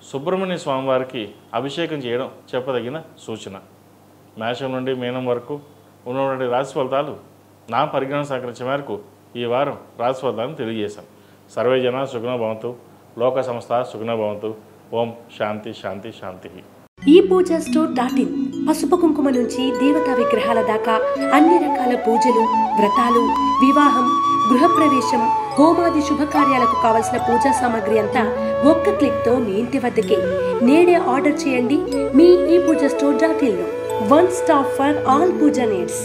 సుబ్రహ్మణ్య స్వామివారికి అభిషేకం చేయడం చెప్పదగిన సూచన. మేషం నుండి మీనం వరకు ఉన్నటువంటి రాశి ఫలితాలు నా పరిగణన సహకరించే మేరకు ఈ వారం రాశి ఫలితాలను తెలియజేశాం. సర్వే జన సుఖినో భవంతు, లోక సంస్థ సుఖినో భవంతు. ఓం శాంతి శాంతి శాంతి. ఈ పూజా స్టోర్.in పసుపు కుంకుమ నుంచి దేవతా విగ్రహాల దాకా అన్ని రకాల పూజలు, వ్రతాలు, వివాహం, గృహప్రవేశం, హోమాది శుభకార్యాలకు కావలసిన పూజా సామాగ్రి అంతా ఒక్క క్లిక్తో మీ ఇంటి వద్దకే. నేడే ఆర్డర్ చేయండి మీ ఈ పూజా స్టోర్.in లో. One stop for all pooja needs.